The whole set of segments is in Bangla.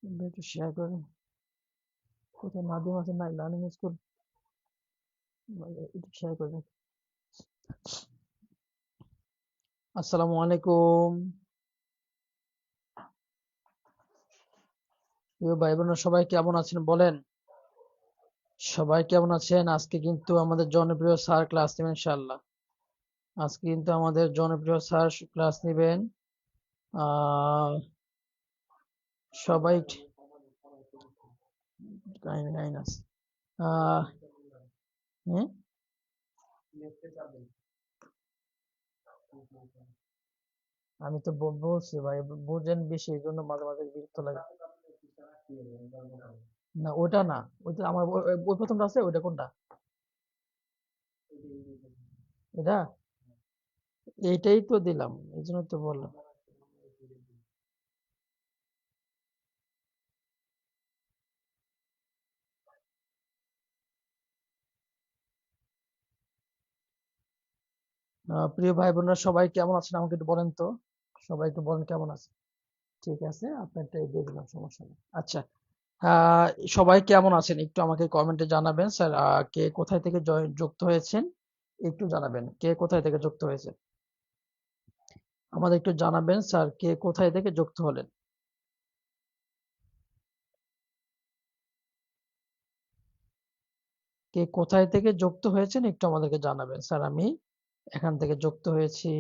একটু শেয়ার করে কোথায় মাধ্যম আছে না লার্নিং স্কুল একটু শেয়ার করে দেন। আসসালামু আলাইকুম প্রিয় ভাই বোনেরা, সবাই কেমন আছেন বলেন? সবাই কেমন আছেন? আজকে কিন্তু আমাদের জনপ্রিয় স্যার ক্লাস নেবেন ইনশাআল্লাহ। আজকে কিন্তু আমাদের জনপ্রিয় স্যার ক্লাস নেবেন। আহ সবাই কাহিনী কাহিনী আছে। আহ হ্যাঁ, আমি তো বলছি ভাই, বুঝেন বেশি, এই জন্য মাঝে মাঝে বিরক্ত লাগে। না ওটা না, ওইটা আমার ওই প্রথমটা আছে, ওইটা কোনটা? এটা এইটাই তো দিলাম, এই জন্য তো বললাম। প্রিয় ভাই বোনেরা, সবাই কেমন আছেন আমাকে একটু বলেন তো। সবাই একটু বলেন কেমন আছে। ঠিক আছে, আপনারটা দিয়ে দিলাম, সমস্যা নেই। আচ্ছা, আহ, সবাই কেমন আছেন একটু আমাকে কমেন্টে জানাবেন স্যার। কে কোথায় থেকে যুক্ত হয়েছেন একটু জানাবেন, কে কোথায় থেকে যুক্ত হয়েছে আমাদের একটু জানাবেন স্যার, কে কোথায় থেকে যুক্ত হলেন। কে কোথায় থেকে যুক্ত হয়েছেন একটু আমাদেরকে জানাবেন স্যার। আমি এখান থেকে যুক্ত হয়েছি,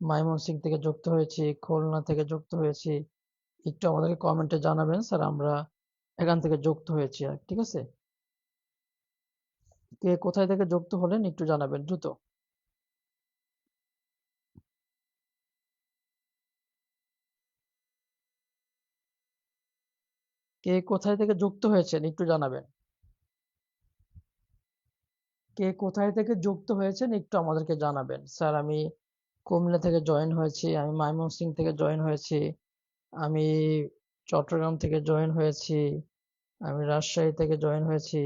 ময়মনসিংহ থেকে যুক্ত হয়েছি, খুলনা থেকে যুক্ত হয়েছি। একটু আমাদেরকে কমেন্টে জানাবেন স্যার, আমরা এখান থেকে যুক্ত হয়েছি। আর ঠিক আছে, কে কোথায় থেকে যুক্ত হলেন একটু জানাবেন দ্রুত। কে কোথায় থেকে যুক্ত হয়েছেন একটু জানাবেন। কে কোথায় থেকে যুক্ত হয়েছেন একটু আমাদেরকে জানাবেন স্যার। আমি কুমিল্লা থেকে জয়েন হয়েছি, আমি ময়মনসিংহ থেকে জয়েন হয়েছি, আমি চট্টগ্রাম থেকে জয়েন হয়েছি, আমি রাজশাহী থেকে জয়েন হয়েছি।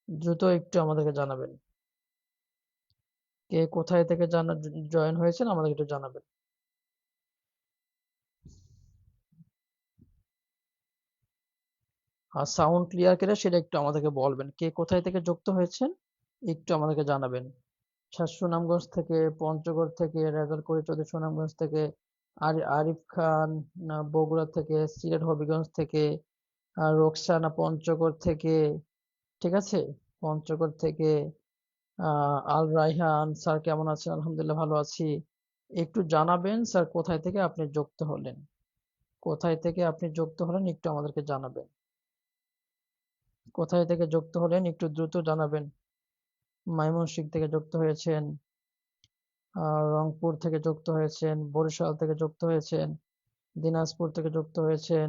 দ্রুত একটু আমাদেরকে জানাবেন, কে কোথায় থেকে জয়েন হয়েছেন আমাদেরকে একটু জানাবেন। আর সাউন্ড ক্লিয়ার করে সেটা একটু আমাদেরকে বলবেন, কে কোথায় থেকে যুক্ত হয়েছেন একটু আমাদেরকে জানাবেন। সুনামগঞ্জ থেকে, পঞ্চগড় থেকে, রেজালকড়ি চৌধুরী সুনামগঞ্জ থেকে, আরিফ খান বগুড়া থেকে, সিলেট হবিগঞ্জ থেকে, রোকসানা পঞ্চগড় থেকে, ঠিক আছে, পঞ্চগড় থেকে, আল রাইহান স্যার কেমন আছেন? আলহামদুলিল্লাহ ভালো আছি। একটু জানাবেন স্যার কোথায় থেকে আপনি যুক্ত হলেন, কোথায় থেকে আপনি যুক্ত হলেন একটু আমাদেরকে জানাবেন। কোথায় থেকে যুক্ত হলেন একটু দ্রুত জানাবেন। ময়মনসিংহ থেকে যুক্ত হয়েছেন, রংপুর থেকে যুক্ত হয়েছেন, বরিশাল থেকে যুক্ত হয়েছেন, দিনাজপুর থেকে যুক্ত হয়েছেন,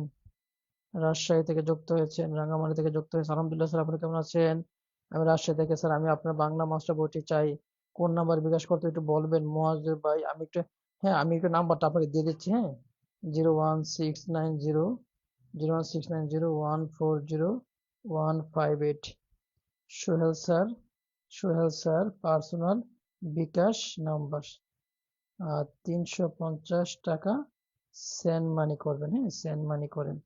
রাজশাহী থেকে যুক্ত হয়েছেন, রাঙ্গামাটি থেকে যুক্ত হয়েছেন। আলহামদুলিল্লাহ স্যার, আপনি কেমন আছেন? আমি রাজশাহী থেকে স্যার, আমি আপনার বাংলা মাস্টার বইটি চাই। কোন নাম্বার বিকাশ করতে একটু বলবেন মোয়াজ্জেম ভাই। আমি একটু, হ্যাঁ আমি একটু নাম্বারটা আপনাকে দিয়ে দিচ্ছি। হ্যাঁ, 01690 Sohel sir, Sohel sir personal bKash number 350 টাকা সেন্ড মানি করবেন। হ্যাঁ, সেন্ড মানি করেন।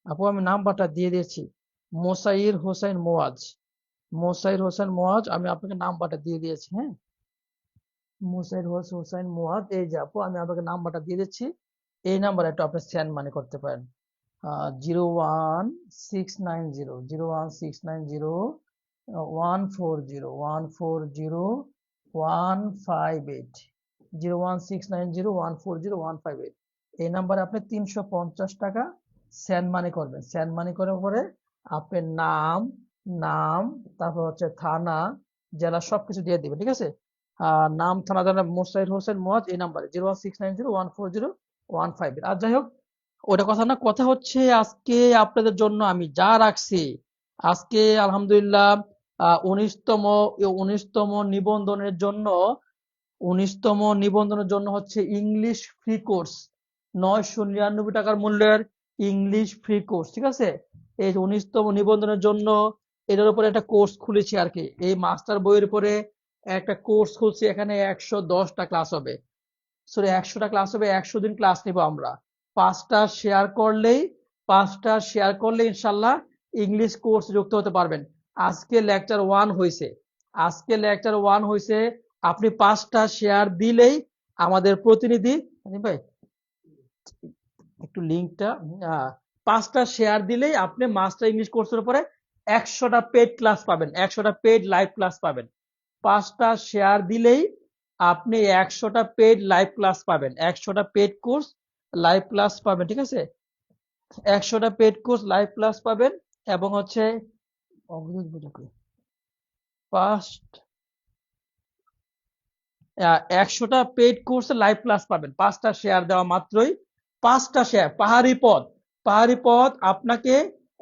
আপু আমি নাম্বারটা দিয়ে দিয়েছি, মোসাইর হোসেন মোয়াজ, মোসাইর হোসেন মোয়াজ, আমি আপনাকে নাম্বারটা দিয়ে দিয়েছি। হ্যাঁ, মোসাইর হোসেন মোয়াজ, এই যে আপু আমি আপনাকে নাম্বারটা দিয়ে দিচ্ছি, এই নাম্বারে একটু আপনি সেন্ড মানি করতে পারেন। 01690 140 140 158, 01690 140 158, এই নাম্বারে আপনি 350 টাকা সেন্ড মানি করবেন। সেন্ড মানি করার পরে আপনার নাম, নাম, তারপর হচ্ছে থানা, জেলা সবকিছু দিয়ে দিবেন, ঠিক আছে। নাম, থানা, জানা মোসাইর হোসেন মোয়াজ, এই নাম্বারে 01690 140 158। আর যাই হোক, ওটা কথা না, কথা হচ্ছে আজকে আপনাদের জন্য আমি যা রাখছি, আজকে আলহামদুলিল্লাহ 19তম, 19তম নিবন্ধনের জন্য, 19তম নিবন্ধনের জন্য হচ্ছে ইংলিশ ফ্রি কোর্স, 999 টাকার মূল্যের ইংলিশ ফ্রি কোর্স, ঠিক আছে। এই 19তম নিবন্ধনের জন্য এটার উপরে একটা কোর্স খুলেছি আর কি, এই মাস্টার বইয়ের উপরে একটা কোর্স খুলছি। এখানে 110টা ক্লাস হবে, সরি 100টা ক্লাস হবে, 100 দিন ক্লাস নিব আমরা। 5টা শেয়ার করলেই 5টা শেয়ার করলে ইনশাল্লাহ ইংলিশ কোর্স যুক্ত হতে পারবেন। আজকে লেকচার 1 হয়েছে, আপনি 5টা শেয়ার দিলেই আমাদের প্রতিনিধি ভাই একটু লিঙ্কটা 5টা শেয়ার দিলেই আপনি মাস্টার ইংলিশ কোর্সের উপরে 100টা পেড ক্লাস পাবেন, 100টা পেড লাইভ ক্লাস পাবেন। 5টা শেয়ার দিলেই আপনি 100টা পেড লাইভ ক্লাস পাবেন, 100টা পেড কোর্স লাইভ ক্লাস পাবেন, ঠিক আছে? 100টা পেড কোর্স লাইভ ক্লাস পাবেন এবং হচ্ছে ফার্স্ট 100টা পেড কোর্সে লাইভ ক্লাস পাবেন 5টা শেয়ার দেওয়া মাত্রই। 5টা শেয়ার পাহাড়ি পথ আপনাকে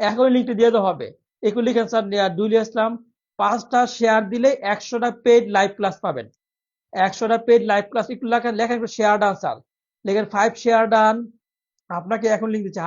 এখনই লিঙ্কটি দিয়ে দেওয়া হবে। একটু লিখেন স্যার দুইলি ইসলাম, 5টা শেয়ার দিলে 100টা পেড লাইভ ক্লাস পাবেন। 100টা পেড লাইভ ক্লাস একটু লেখেন একটু শেয়ার ডান স্যার, লেখেন 5 শেয়ার ডান। আপনাকে এখন লিঙ্ক দিচ্ছি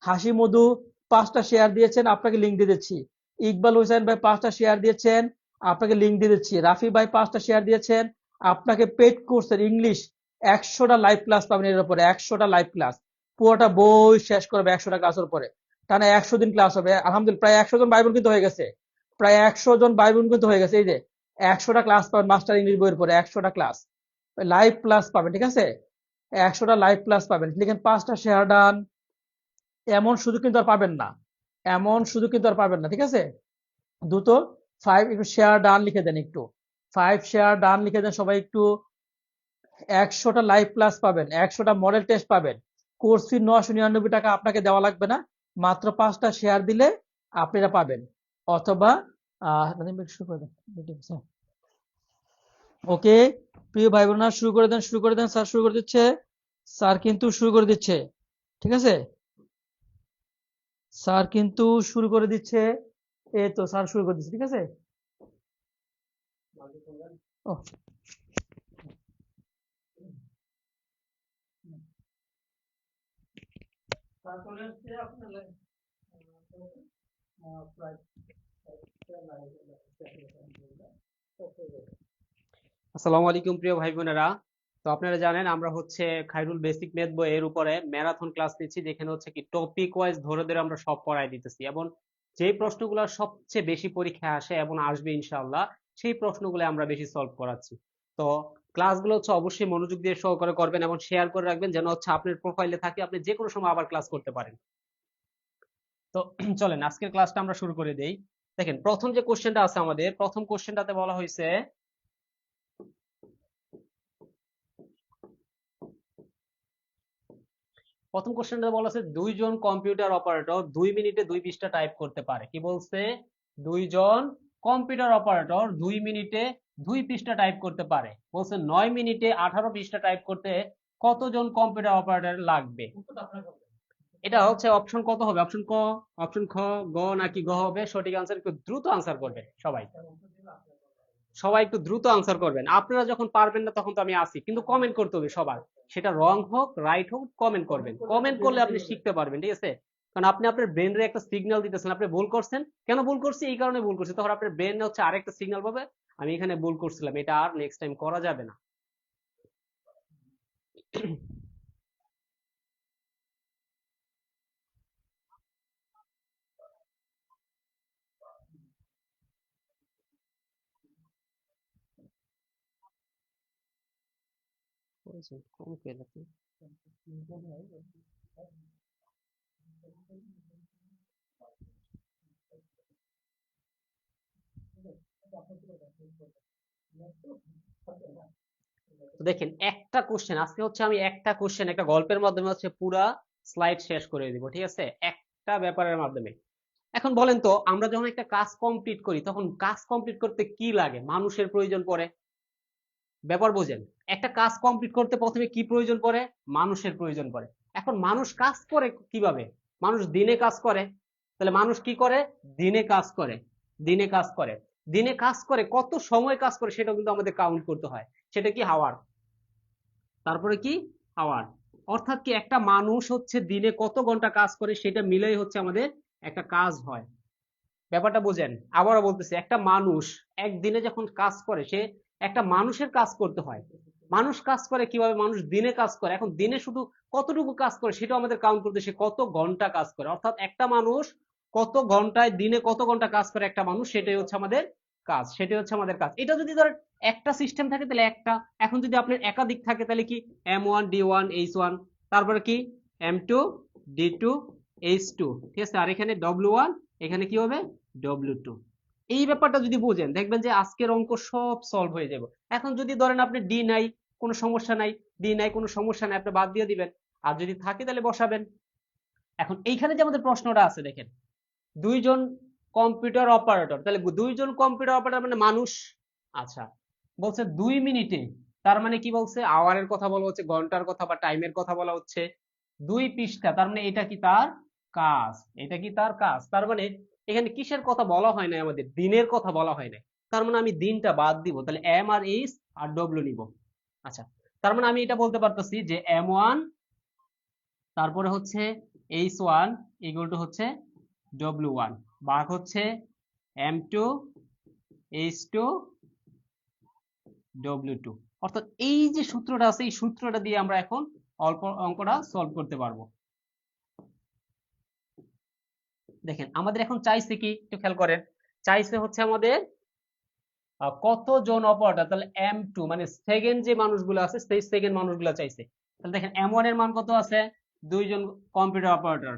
হাসি মধু 5টা শেয়ার দিয়েছেন, আপনাকে লিঙ্ক দিয়ে দিচ্ছি। ইকবাল হোসেন ভাই 5টা শেয়ার দিয়েছেন, আপনাকে লিঙ্ক দিয়ে দিচ্ছি। রাফি ভাই 5টা শেয়ার দিয়েছেন, আপনাকে পেড কোর্সের ইংলিশ 100টা লাইভ ক্লাস পাবেন। এর উপরে 100টা লাইভ ক্লাস, পুরোটা বই শেষ করবে 100টা ক্লাসের উপরে, টানা 100 দিন ক্লাস হবে। আলহামদুলিল্লাহ প্রায় 100 জন ভাই বোন কিন্তু হয়ে গেছে, প্রায় 100 জন ভাই বোন কিন্তু হয়ে গেছে। এই যে 100টা ক্লাস পাবেন মাস্টার ইংলিশ বইয়ের পরে, 100টা ক্লাস লাইভ ক্লাস পাবেন, ঠিক আছে? 100টা লাইভ ক্লাস পাবেন। লিখেন 5টা শেয়ার ডান। এমন সুযোগ কিন্তু আর পাবেন না, ঠিক আছে? দ্রুত 5 একটু শেয়ার ডান লিখে দেন, একটু 5 শেয়ার ডান লিখে দেন সবাই একটু। 100টা লাইভ ক্লাস পাবেন, 100টা মডেল টেস্ট পাবেন। কোর্স ফি 999 টাকা আপনাকে দেওয়া লাগবে না, মাত্র 5টা শেয়ার দিলে আপনারা পাবেন। অথবা শুরু করে দেন। ওকে প্রিয় ভাই বোনেরা, শুরু করে দেন স্যার শুরু করে দিচ্ছে, ঠিক আছে? স্যার কিন্তু শুরু করে দিচ্ছে, এই তো স্যার শুরু করে দিচ্ছে, ঠিক আছে? ও তারপরে হচ্ছে আপনার আসসালামু আলাইকুম প্রিয় ভাই বোনেরা। তো আপনারা জানেন আমরা হচ্ছে খায়রুল বেসিক ম্যাথ বইয়ের উপরে ম্যারাথন ক্লাস নিচ্ছি, যেখানে হচ্ছে কি টপিক ওয়াইজ ধরে ধরে আমরা সব পড়াই দিতেছি, এবং যে প্রশ্নগুলো সবচেয়ে বেশি পরীক্ষায় আসে এবং আসবে ইনশাআল্লাহ সেই প্রশ্নগুলো আমরা বেশি সলভ করাচ্ছি। তো ক্লাসগুলো হচ্ছে অবশ্যই মনোযোগ দিয়ে সহকারে করবেন এবং শেয়ার করে রাখবেন, যেন হচ্ছে আপনার প্রোফাইলে থাকে, আপনি যে কোনো সময় আবার ক্লাস করতে পারেন। তো চলেন আজকের ক্লাসটা আমরা শুরু করে দেই। দেখেন প্রথম যে কোশ্চেনটা আছে, আমাদের প্রথম কোশ্চেনটাতে বলা হয়েছে প্রথম কোশ্চেনটা বলা আছে দুইজন কম্পিউটার অপারেটর 2 মিনিটে 2 পৃষ্ঠা টাইপ করতে পারে। কি বলছে? দুইজন কম্পিউটার অপারেটর 2 মিনিটে 2 পৃষ্ঠা টাইপ করতে পারে। বলছে 9 মিনিটে 18 পৃষ্ঠা টাইপ করতে কতজন কম্পিউটার অপারেটর লাগবে? এটা হচ্ছে অপশন কত হবে? অপশন ক, অপশন খ, গ নাকি গ হবে? সঠিক আনসার একটু দ্রুত আনসার করবেন সবাই, একটু দ্রুত আনসার করবেন। আপনারা যখন পারবেন না তখন তো আমি আসি, কিন্তু কমেন্ট করতে হবে সবার, সেটা রং হোক রাইট হোক, কমেন্ট করবেন। কমেন্ট করলে আপনি শিখতে পারবেন, ঠিক আছে? কারণ আপনি আপনার ব্রেনরে একটা সিগন্যাল দিতেছেন, আপনি ভুল করছেন, কেন ভুল করছি, এই কারণে ভুল করছি, তখন আপনার ব্রেন হচ্ছে আরেকটা সিগন্যাল পাবে, আমি এখানে ভুল করছিলাম, এটা আর নেক্সট টাইম করা যাবে না। কম পেলে তো দেখেন একটা কোশ্চেন আজকে হচ্ছে আমি একটা কোশ্চেন একটা গল্পের মাধ্যমে হচ্ছে পুরা স্লাইড শেষ করে দিব, ঠিক আছে? একটা ব্যাপারের মাধ্যমে। এখন বলেন তো, আমরা যখন একটা কাজ কমপ্লিট করি তখন কাজ কমপ্লিট করতে কি লাগে? মানুষের প্রয়োজন পড়ে। ব্যাপার বোঝেন, একটা কাজ কমপ্লিট করতে প্রথমে কি প্রয়োজন পড়ে? মানুষের প্রয়োজন পড়ে। এখন মানুষ কাজ করে কিভাবে? মানুষ দিনে কাজ করে। তাহলে মানুষ কি করে? দিনে কাজ করে, দিনে কাজ করে, দিনে কাজ করে, কত সময় কাজ করে সেটাও কিন্তু আমাদের কাউন্ট করতে হয়। সেটা কি? হাওয়ার। তারপরে কি? আওয়ার। অর্থাৎ কি একটা মানুষ হচ্ছে দিনে কত ঘন্টা কাজ করে সেটা মিলেই হচ্ছে আমাদের একটা কাজ হয়। ব্যাপারটা বুঝেন। আবারও বলতেছি, একটা মানুষ একদিনে যখন কাজ করে, সে একটা মানুষের কাজ করতে হয়, মানুষ কাজ করে কিভাবে, মানুষ দিনে কাজ করে, এখন দিনে শুধু কতটুকু কাজ করে সেটা আমাদের কাউন্ট করতে, সে কত ঘন্টা কাজ করে, অর্থাৎ একটা মানুষ কত ঘন্টায়, দিনে কত ঘন্টা কাজ করে একটা মানুষ, সেটাই হচ্ছে আমাদের কাজ, সেটাই হচ্ছে আমাদের কাজ। এটা যদি ধরেন একটা সিস্টেম থাকে তাহলে একটা, এখন যদি আপনার একাধিক থাকে তাহলে কি M1 D1 H1, তারপরে কি M2 D2 H2, ঠিক আছে, আর এখানে W1, এখানে কি হবে W2। এই ব্যাপারটা যদি বুঝেন দেখবেন যে আজকের অঙ্ক সব সলভ হয়ে যাবে। এখন যদি ধরেন আপনি ডি নাই, কোনো সমস্যা নাই, ডি নাই কোনো সমস্যা নাই, আপনি বাদ দিয়ে দিবেন, আর যদি থাকে তাহলে বসাবেন। এখন এইখানে যে আমাদের প্রশ্নটা আছে দেখেন, দুইজন কম্পিউটার অপারেটর, তাহলে দুইজন কম্পিউটার অপারেটর মানে মানুষ। আচ্ছা, বলছে 2 মিনিটে, তার মানে কি বলছে, আওয়ারের কথা বলা হচ্ছে, ঘন্টার কথা বা টাইমের কথা বলা হচ্ছে, 2 পৃষ্ঠা, তার মানে এটা কি তার কাজ, এটা কি তার কাজ, তার মানে এখানে কিসের কথা বলা হয় না, আমাদের দিনের কথা বলা হয় না, তার মানে আমি দিনটা বাদ দিব, তাহলে M R H R W নিব। আচ্ছা, তার মানে আমি এটা বলতে পারতেছি যে M1 তারপরে হচ্ছে H1 ইকুয়াল টু হচ্ছে W1 ভাগ হচ্ছে M2 H2 W2, অর্থাৎ এই যে সূত্রটা আছে এই সূত্রটা দিয়ে আমরা এখন অল্প অঙ্কটা সলভ করতে পারবো। দেখেন আমাদের এখন চাইছে কি, একটু খেয়াল করেন, চাইছে হচ্ছে আমাদের কতজন অপারেটর, তাহলে M2 মানে সেকেন্ড যে মানুষগুলো আছে সেই সেকেন্ড মানুষগুলো চাইছে, তাহলে দেখেন M1 এর মান কত আছে, দুইজন কম্পিউটার অপারেটর,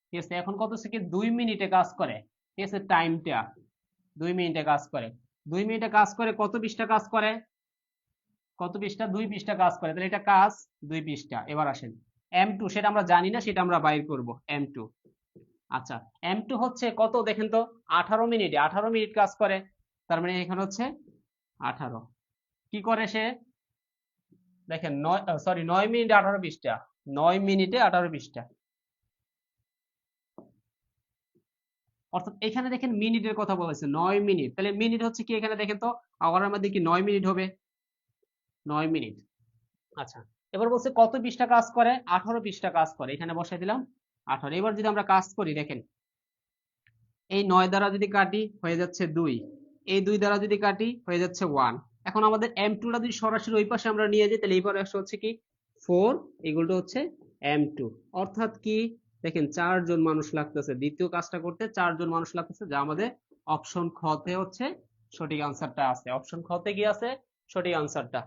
ঠিক আছে, এখন কত সেকেন্ড, 2 মিনিটে কাজ করে, ঠিক আছে, টাইমটা 2 মিনিটে কাজ করে, 2 মিনিটে কাজ করে কত পৃষ্ঠা কাজ করে, কত পৃষ্ঠা, 2 পৃষ্ঠা কাজ করে, তাহলে এটা কাজ 2 পৃষ্ঠা। এবার আসেন M2, সেটা আমরা জানি না, সেটা আমরা বাইর করব M2। আচ্ছা, M2 হচ্ছে কত দেখেন তো, 18 মিনিটে, 18 মিনিট কাজ করে, তার মানে এখানে হচ্ছে 18, কি করে সে, দেখেন 9 মিনিটে 18 পৃষ্ঠা, 9 মিনিটে 18 পৃষ্ঠা, অর্থাৎ এখানে দেখেন মিনিটের কথা বলেছে 9 মিনিট, তাহলে মিনিট হচ্ছে কি, এখানে দেখেন তো আওয়ারের মধ্যে কি 9 মিনিট হবে, 9 মিনিট। আচ্ছা, এবার বলছে কত পৃষ্ঠা কাজ করে, 18 পৃষ্ঠা কাজ করে, এখানে বসাই দিলাম 18। এবার যদি আমরা কাজ করি দেখেন, এই 9 দ্বারা যদি কাটি হয়ে যাচ্ছে 2, এই 2 দ্বারা যদি কাটি হয়ে যাচ্ছে 1। এখন আমাদের M2 টা যদি সরাসরি ওই পাশে আমরা নিয়ে যাই তাহলে এই পাশে আসলে হচ্ছে কি 4 ইকুয়াল টু হচ্ছে M2, অর্থাৎ কি দেখেন 4 জন মানুষ লাগতেছে, দ্বিতীয় কাজটা করতে 4 জন মানুষ লাগতেছে, যা আমাদের অপশন খ তে হচ্ছে সঠিক আনসারটা আছে, অপশন খ তে কি আছে সঠিক আনসারটা।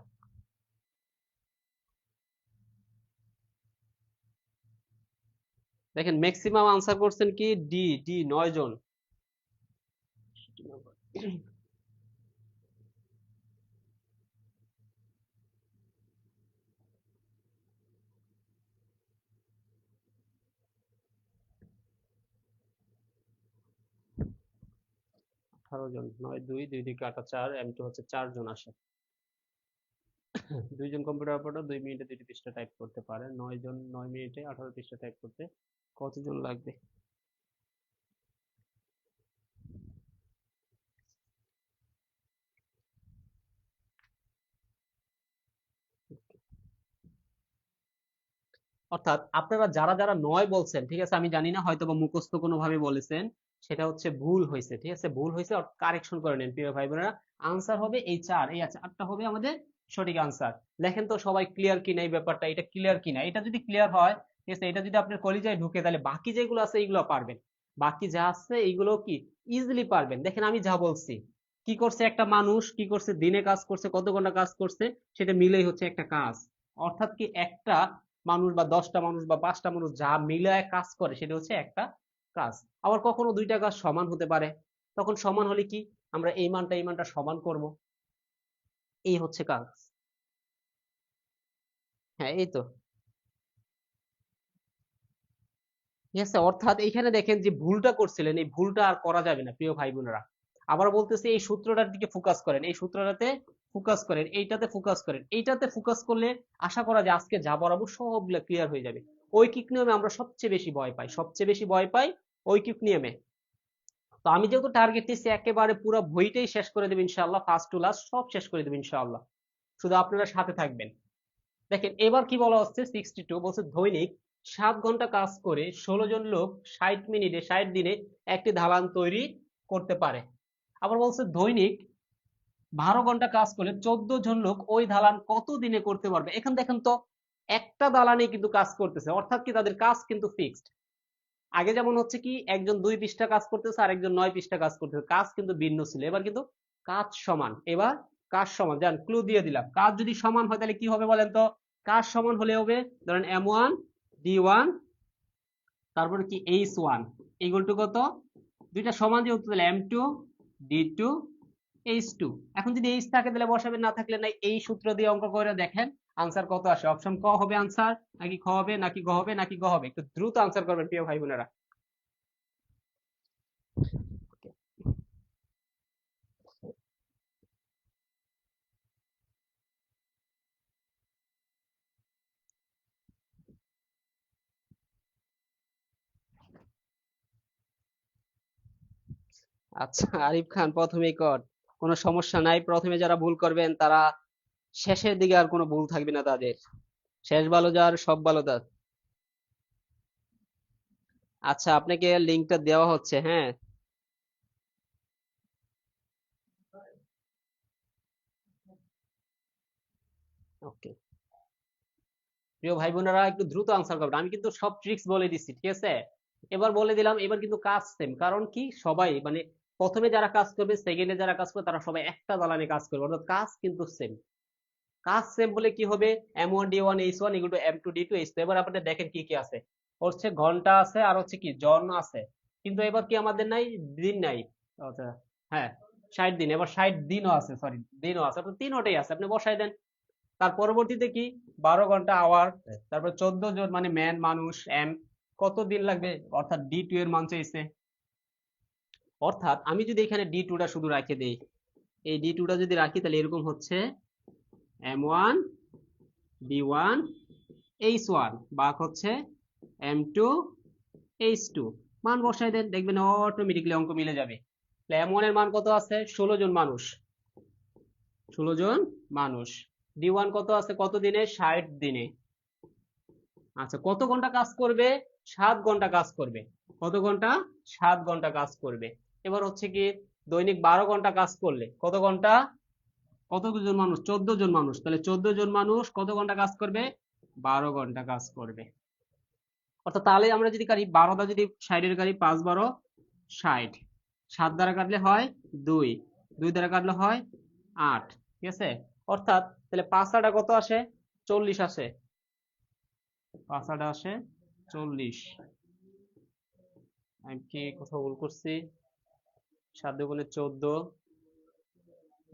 দেখেন ম্যাক্সিমাম আনসার করছেন কি ডি, ডি 9 জন। 18 জন, 9 2 2 দিয়ে কাটা 4, M2 হচ্ছে 4 জন আসে। দুইজন কম্পিউটার অপারেটর 2 মিনিটে 2টি পৃষ্ঠা টাইপ করতে পারে, 9 জন 9 মিনিটে 18 পৃষ্ঠা টাইপ করতে কতজন লাগবে। অর্থাৎ আপনারা যারা যারা 9 বলছেন, ঠিক আছে, আমি জানি না হয়তো বা মুখস্থ কোনো ভাবে বলেছেন, সেটা হচ্ছে ভুল হয়েছে, ঠিক আছে, ভুল হয়েছে, কারেকশন করে নেন প্রিয় ভাই বোনেরা। আনসার হবে এই 4, এই 4টা হবে আমাদের সঠিক আনসার। লেখেন তো সবাই ক্লিয়ার কিনা এই ব্যাপারটা, এটা ক্লিয়ার কিনা, এটা যদি ক্লিয়ার হয়, ঠিক আছে, এটা যদি আপনার কলিজায় ঢুকে তাহলে বাকি যেগুলো আছে এইগুলো পারবেন, বাকি যা আছে এইগুলো কি ইজিলি পারবেন। দেখেন আমি যা বলছি, কি করছে একটা মানুষ, কি করছে দিনে কাজ করছে, কত ঘন্টা কাজ করছে, সেটা মিলেই হচ্ছে একটা কাজ। অর্থাৎ কি একটা মানুষ বা 10টা মানুষ বা 5টা মানুষ যা মিলায় কাজ করে সেটা হচ্ছে একটা কাজ। আবার কখনো দুইটা কাজ সমান হতে পারে, তখন সমান হলে কি আমরা এই মানটা এই মানটা সমান করব, এই হচ্ছে কাজ। হ্যাঁ এই তো, ঠিক আছে, অর্থাৎ এইখানে দেখেন যে ভুলটা করছিলেন এই ভুলটা আর করা যাবে না প্রিয় ভাই বোনেরা। আবার বলতেছি এই সূত্রটার দিকে ফোকাস করেন, এই সূত্রটাতে ফোকাস করেন, এইটাতে ফোকাস করেন, এইটাতে ফোকাস করলে আশা করা যায় আজকে যা পড়াবো সবগুলো ক্লিয়ার হয়ে যাবে। ঐকিক নিয়মে আমরা সবচেয়ে বেশি ভয় পাই, সবচেয়ে বেশি ভয় পাই ঐকিক নিয়মে। তো আমি যেহেতু টার্গেট দিচ্ছি একেবারে পুরো বইটাই শেষ করে দেব ইনশাআল্লাহ, ফার্স্ট টু লাস্ট সব শেষ করে দেব ইনশাআল্লাহ, শুধু আপনারা সাথে থাকবেন। দেখেন এবার কি বলা হচ্ছে 62 বলছে দৈনিক 7 ঘন্টা কাজ করে 16 জন লোক 60 মিনিটে 60 দিনে একটি দালান তৈরি করতে পারে। আবার বলছে দৈনিক 12 ঘন্টা কাজ করলে 14 জন লোক ওই দালান কত দিনে করতে পারবে? এখানে দেখেন তো একটা দালানে কিন্তু কাজ করতেছে, অর্থাৎ কি তাদের কাজ কিন্তু ফিক্সড। আগে যেমন হচ্ছে কি একজন 2 পৃষ্ঠা কাজ করতেছে আর একজন 9 পৃষ্ঠা কাজ করতেছে, কাজ কিন্তু ভিন্ন ছিল। এবার কিন্তু কাজ সমান। এবার কাজ সমান, জান ক্লু দিয়ে দিলাম। কাজ যদি সমান হয় তাহলে কি হবে বলেন তো? কাজ সমান হলে হবে ধরেন M1 D1 তারপরে কি H1 ইকুয়াল টু কত? দুইটা সমান যেহেতু তাহলে M2 D2 H2। এখন যদি H থাকে তাহলে বসাবেন, না থাকলে নাই। এই সূত্র দিয়ে অঙ্ক করে দেখেন আনসার কত আসে। অপশন ক হবে আনসার, নাকি খ হবে, নাকি গ হবে, নাকি গ হবে? একটু দ্রুত আনসার করবেন প্রিয় ভাই বোনেরা। আচ্ছা আরিফ খান, প্রথমেই কর, কোনো সমস্যা নাই। প্রথমে যারা ভুল করবেন তারা শেষের দিকে আর কোনো ভুল থাকবে না তাদের। শেষ ভালো যার সব ভালো তার। আচ্ছা আপনাকে লিঙ্কটা দেওয়া হচ্ছে, হ্যাঁ। ওকে প্রিয় ভাই বোনেরা, একটু দ্রুত আনসার করবেন। আমি কিন্তু সব ট্রিক্স বলে দিচ্ছি, ঠিক আছে? এবার বলে দিলাম, এবার কিন্তু কাজ সেম। কারণ কি সবাই মানে প্রথমে যারা কাজ করবে, সেকেন্ডে যারা কাজ করবে, তারা সবাই একটা দালানে কাজ করবে, অর্থাৎ কাজ কিন্তু সেম। কাজ সেম হলে কি হবে? M1 D1 H1 equal to M2 D2 H2। এবার আপনি দেখেন কি কি আছে। হচ্ছে ঘন্টা আছে আর হচ্ছে কি জন আছে। কিন্তু এবার কি আমাদের নাই? দিন নাই। আচ্ছা হ্যাঁ, 60 দিন। এবার 60 দিনও আছে, সরি দিনও আছে, আপনার তিনটাই আছে, আপনি বসাই দেন। তার পরবর্তীতে কি 12 ঘন্টা আওয়ার, তারপর 14 জন মানে ম্যান মানুষ এম, কত দিন লাগবে? অর্থাৎ D2 এর মান চাইছে। অর্থাৎ আমি যদি এখানে D2 টা শুধু রেখে দেই, এই D2 টা যদি রাখি তাহলে এরকম হচ্ছে M1 D1 H1 ভাগ হচ্ছে M2 H2। মান বসাই দেন, দেখবেন অটোমেটিক্যালি অঙ্ক মিলে যাবে। তাহলে M1 এর মান কত আছে? 16 জন মানুষ। 16 জন মানুষ। D1 কত আছে? কত দিনে? 60 দিনে। আচ্ছা কত ঘন্টা কাজ করবে? 7 ঘন্টা কাজ করবে। কত ঘন্টা? 7 ঘন্টা কাজ করবে। এবার হচ্ছে কি দৈনিক 12 ঘন্টা কাজ করলে কত ঘন্টা? কতজন মানুষ? 14 জন মানুষ। তাহলে 14 জন মানুষ কত ঘন্টা কাজ করবে? 12 ঘন্টা কাজ করবে। অর্থাৎ তাহলে আমরা যদি কাটি 12 দা যদি 60 এর কাটি, 5 12 60, 7 দ্বারা কাটলে হয় 2, 2 দ্বারা কাটলে হয় 8, ঠিক আছে? অর্থাৎ তাহলে 5 আটা কত আসে? 40 আসে। 5 আটা আসে 40। আমি কি কোথাও ভুল করছি? 7 দুগুণে 14,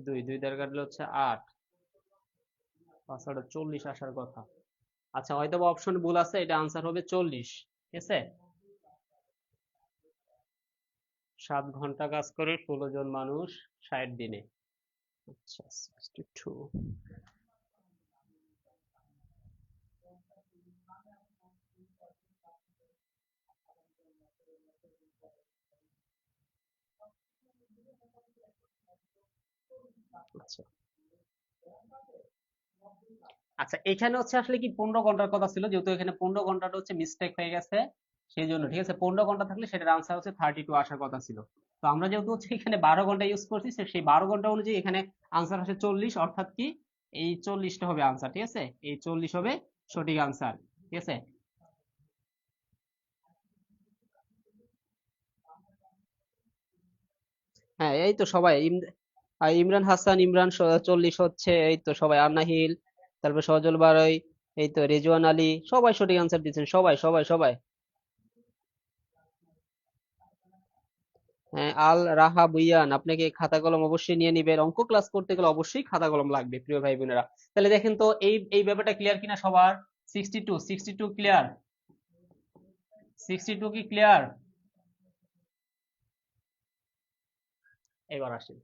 2, 2 দ্বারা কাটলে হচ্ছে 8, 5 আটা 40 আসার কথা। আচ্ছা হয়তো বা অপশন ভুল আছে, এটা আনসার হবে 40, ঠিক আছে? 7 ঘন্টা কাজ করে 16 জন মানুষ 60 দিনে। আচ্ছা 62। আচ্ছা আচ্ছা এখানে হচ্ছে আসলে কি 15 ঘন্টার কথা ছিল, যেহেতু এখানে 15 ঘন্টাটা হচ্ছে মিস্টেক হয়ে গেছে সেই জন্য, ঠিক আছে? 15 ঘন্টা থাকলে সেটার আনসার হচ্ছে 32 আসার কথা ছিল। তো আমরা যেহেতু হচ্ছে এখানে 12 ঘন্টা ইউজ করছি, সেই 12 ঘন্টা অনুযায়ী এখানে আনসার আসে 40, অর্থাৎ কি এই 40টা হবে আনসার, ঠিক আছে? এই 40 হবে সঠিক আনসার, ঠিক আছে? হ্যাঁ এই তো সবাই ইমরান হাসান, ইমরান 40 হচ্ছে, এই তো সবাই, আন্নাহিল, তারপর সজল বারই, এই তো রেজওয়ান আলী, সবাই সঠিক আনসার দিচ্ছেন, সবাই সবাই সবাই। হ্যাঁ, আল রাহা বুইয়ান, আপনাকে খাতা কলম অবশ্যই নিয়ে নিবেন। অঙ্ক ক্লাস করতে গেলে অবশ্যই খাতা কলম লাগবে প্রিয় ভাই বোনেরা। তাহলে দেখেন তো এই এই ব্যাপারটা ক্লিয়ার কিনা সবার? 62 ক্লিয়ার? 62 কি ক্লিয়ার? এবার আসেন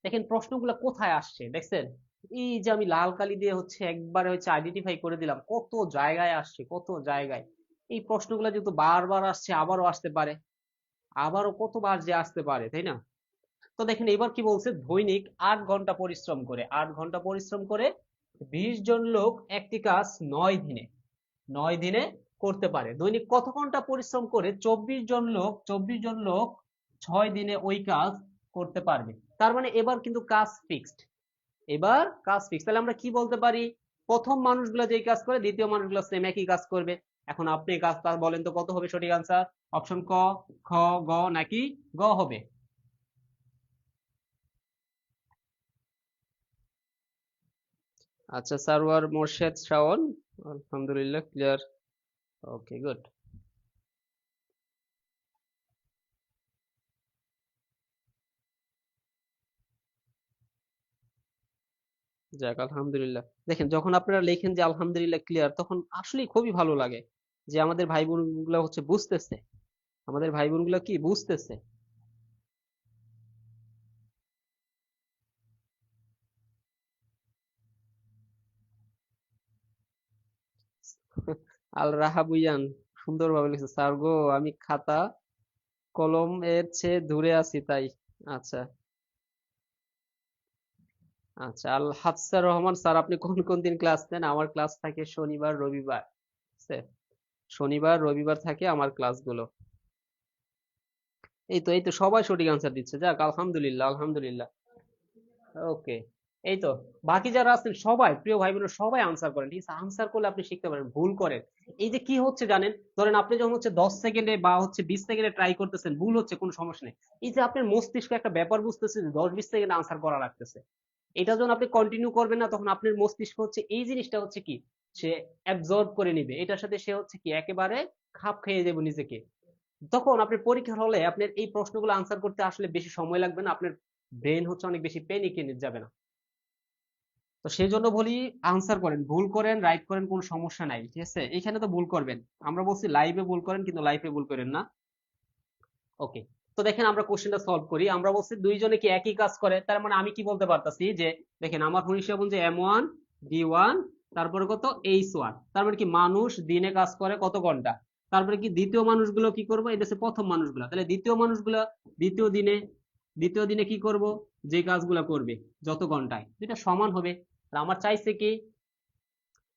দেখেন প্রশ্নগুলো কোথায় আসছে, দেখছেন? এই যে আমি লাল কালি দিয়ে হচ্ছে একবারে হচ্ছে আইডেন্টিফাই করে দিলাম, কত জায়গায় আসছে, কত জায়গায়। এই প্রশ্নগুলো যেহেতু বারবার আসছে, আবারও আসতে পারে, আবারও কতবার যে আসতে পারে, তাই না? তো দেখেন এবার কি বলছে, দৈনিক 8 ঘন্টা পরিশ্রম করে, 8 ঘন্টা পরিশ্রম করে 20 জন লোক একটি কাজ 9 দিনে, 9 দিনে করতে পারে। দৈনিক কত ঘন্টা পরিশ্রম করে 24 জন লোক 6 দিনে ওই কাজ করতে পারবে? তার মানে এবার কিন্তু কাজ ফিক্সড, এবার কাজ ফিক্সড। তাহলে আমরা কি বলতে পারি, প্রথম মানুষগুলো যেই কাজ করে দ্বিতীয় মানুষগুলো সেম একই কাজ করবে। এখন আপনি কাজ তার বলেন তো কত হবে সঠিক আনসার? অপশন ক, খ, গ নাকি গ হবে? আচ্ছা, সারওয়ার মোর্শেদ শাওন, আলহামদুলিল্লাহ ক্লিয়ার। ওকে, গুড। যাক, আলহামদুলিল্লাহ। দেখেন, যখন আপনারা লেখেন যে আলহামদুলিল্লাহ ক্লিয়ার, তখন আসলেই খুবই ভালো লাগে যে আমাদের ভাই বোনগুলো হচ্ছে বুঝতেছে, আমাদের ভাই বোনগুলো কি বুঝতেছে। আল রাহাবুয়ান সুন্দরভাবে লিখছে, স্যার গো আমি খাতা কলম এর চেয়ে দূরে আছি তাই। আচ্ছা, আচ্ছা। আল হাফসার রহমান স্যার, আপনি কোন কোন দিন ক্লাস নেন? আমার ক্লাস থাকে শনিবার রবিবার, ঠিক আছে? শনিবার রবিবার থাকে আমার ক্লাসগুলো। এই তো সবাই সঠিক আনসার দিচ্ছে, যাক আলহামদুলিল্লাহ, আলহামদুলিল্লাহ। ওকে, এই তো বাকি যারা আছেন সবাই, প্রিয় ভাই বোনেরা, সবাই আনসার করেন, ঠিক আছে? আনসার করলে আপনি শিখতে পারেন, ভুল করেন। এই যে কি হচ্ছে জানেন, ধরেন আপনি যখন হচ্ছে 10 সেকেন্ডে বা হচ্ছে 20 সেকেন্ডে ট্রাই করতেছেন, ভুল হচ্ছে, কোনো সমস্যা নেই। এই যে আপনার মস্তিষ্ক একটা ব্যাপার বুঝতেছে যে 10-20 সেকেন্ড আনসার করা লাগতেছে, এটা যখন আপনি কন্টিনিউ করবেন না, তখন আপনার মস্তিষ্ক হচ্ছে এই জিনিসটা হচ্ছে কি, সে অ্যাবজর্ব করে নিবে, এটার সাথে সে হচ্ছে কি একেবারে খাপ খেয়ে যাবে নিজেকে। তখন আপনার পরীক্ষার হলে আপনার এই প্রশ্নগুলো আনসার করতে আসলে বেশি সময় লাগবে না, আপনার ব্রেন হচ্ছে অনেক বেশি প্যানিকে যাবে না। তো সেই জন্য বলি, আনসার করেন, ভুল করেন রাইট করেন, কোনো সমস্যা নাই, ঠিক আছে? এখানে তো ভুল করবেন, আমরা বলছি লাইভে ভুল করেন, কিন্তু লাইফে ভুল করেন না। ওকে, তো দেখেন আমরা কোশ্চেনটা সলভ করি। আমরা বলছি দুইজনে কি একই কাজ করে, তার মানে আমি কি বলতে পারতাছি যে দেখেন আমার হিসাব অনুযায়ী M1 D1 তারপরে কত H1, তার মানে কি মানুষ দিনে কাজ করে কত ঘন্টা। তারপরে কি দ্বিতীয় মানুষগুলো কি করবো, এটা হচ্ছে প্রথম মানুষগুলো, তাহলে দ্বিতীয় মানুষগুলো দ্বিতীয় দিনে দ্বিতীয় দিনে কি করব, যে কাজগুলো করবে যত ঘন্টায়, দুইটা সমান হবে। আর আমার চাইছে কি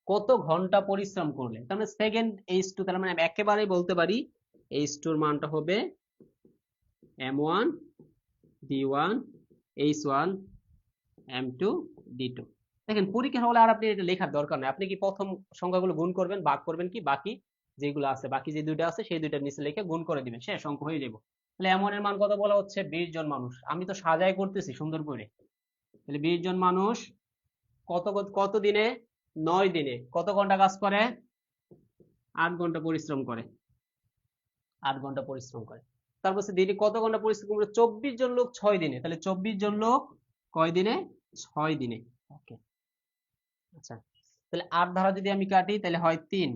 কত ঘন্টা পরিশ্রম করলে, তার মানে সেকেন্ড H2, তার মানে আমি একেবারেই বলতে পারি H2 এর মানটা হবে M1 D1 H1 M2 D2। দেখেন পরীক্ষা হলে আর আপনি এটা লেখার দরকার নেই, আপনি কি প্রথম সংখ্যাগুলো গুণ করবেন, ভাগ করবেন, কি বাকি যেগুলো আছে, বাকি যে দুইটা আছে সেই দুইটার নিচে লিখে গুণ করে দিবেন, শেষ, অঙ্ক হয়ে যাবে। তাহলে M1 এর মান কত বলা হচ্ছে, 20 জন মানুষ, আমি তো সাজায় করতেছি সুন্দর করে। তাহলে 20 জন মানুষ কত কত দিনে, 9 দিনে কত ঘন্টা কাজ করে, 8 ঘন্টা পরিশ্রম করে, 8 ঘন্টা পরিশ্রম করে। তারপর হচ্ছে দিনে কত ঘন্টা পরিশ্রম করে, 24 জন লোক 6 দিনে, তাহলে 24 জন লোক কয় দিনে, 6 দিনে। ওকে, আচ্ছা। তাহলে 8 ধারা যদি আমি কাটি তাহলে হয় 3,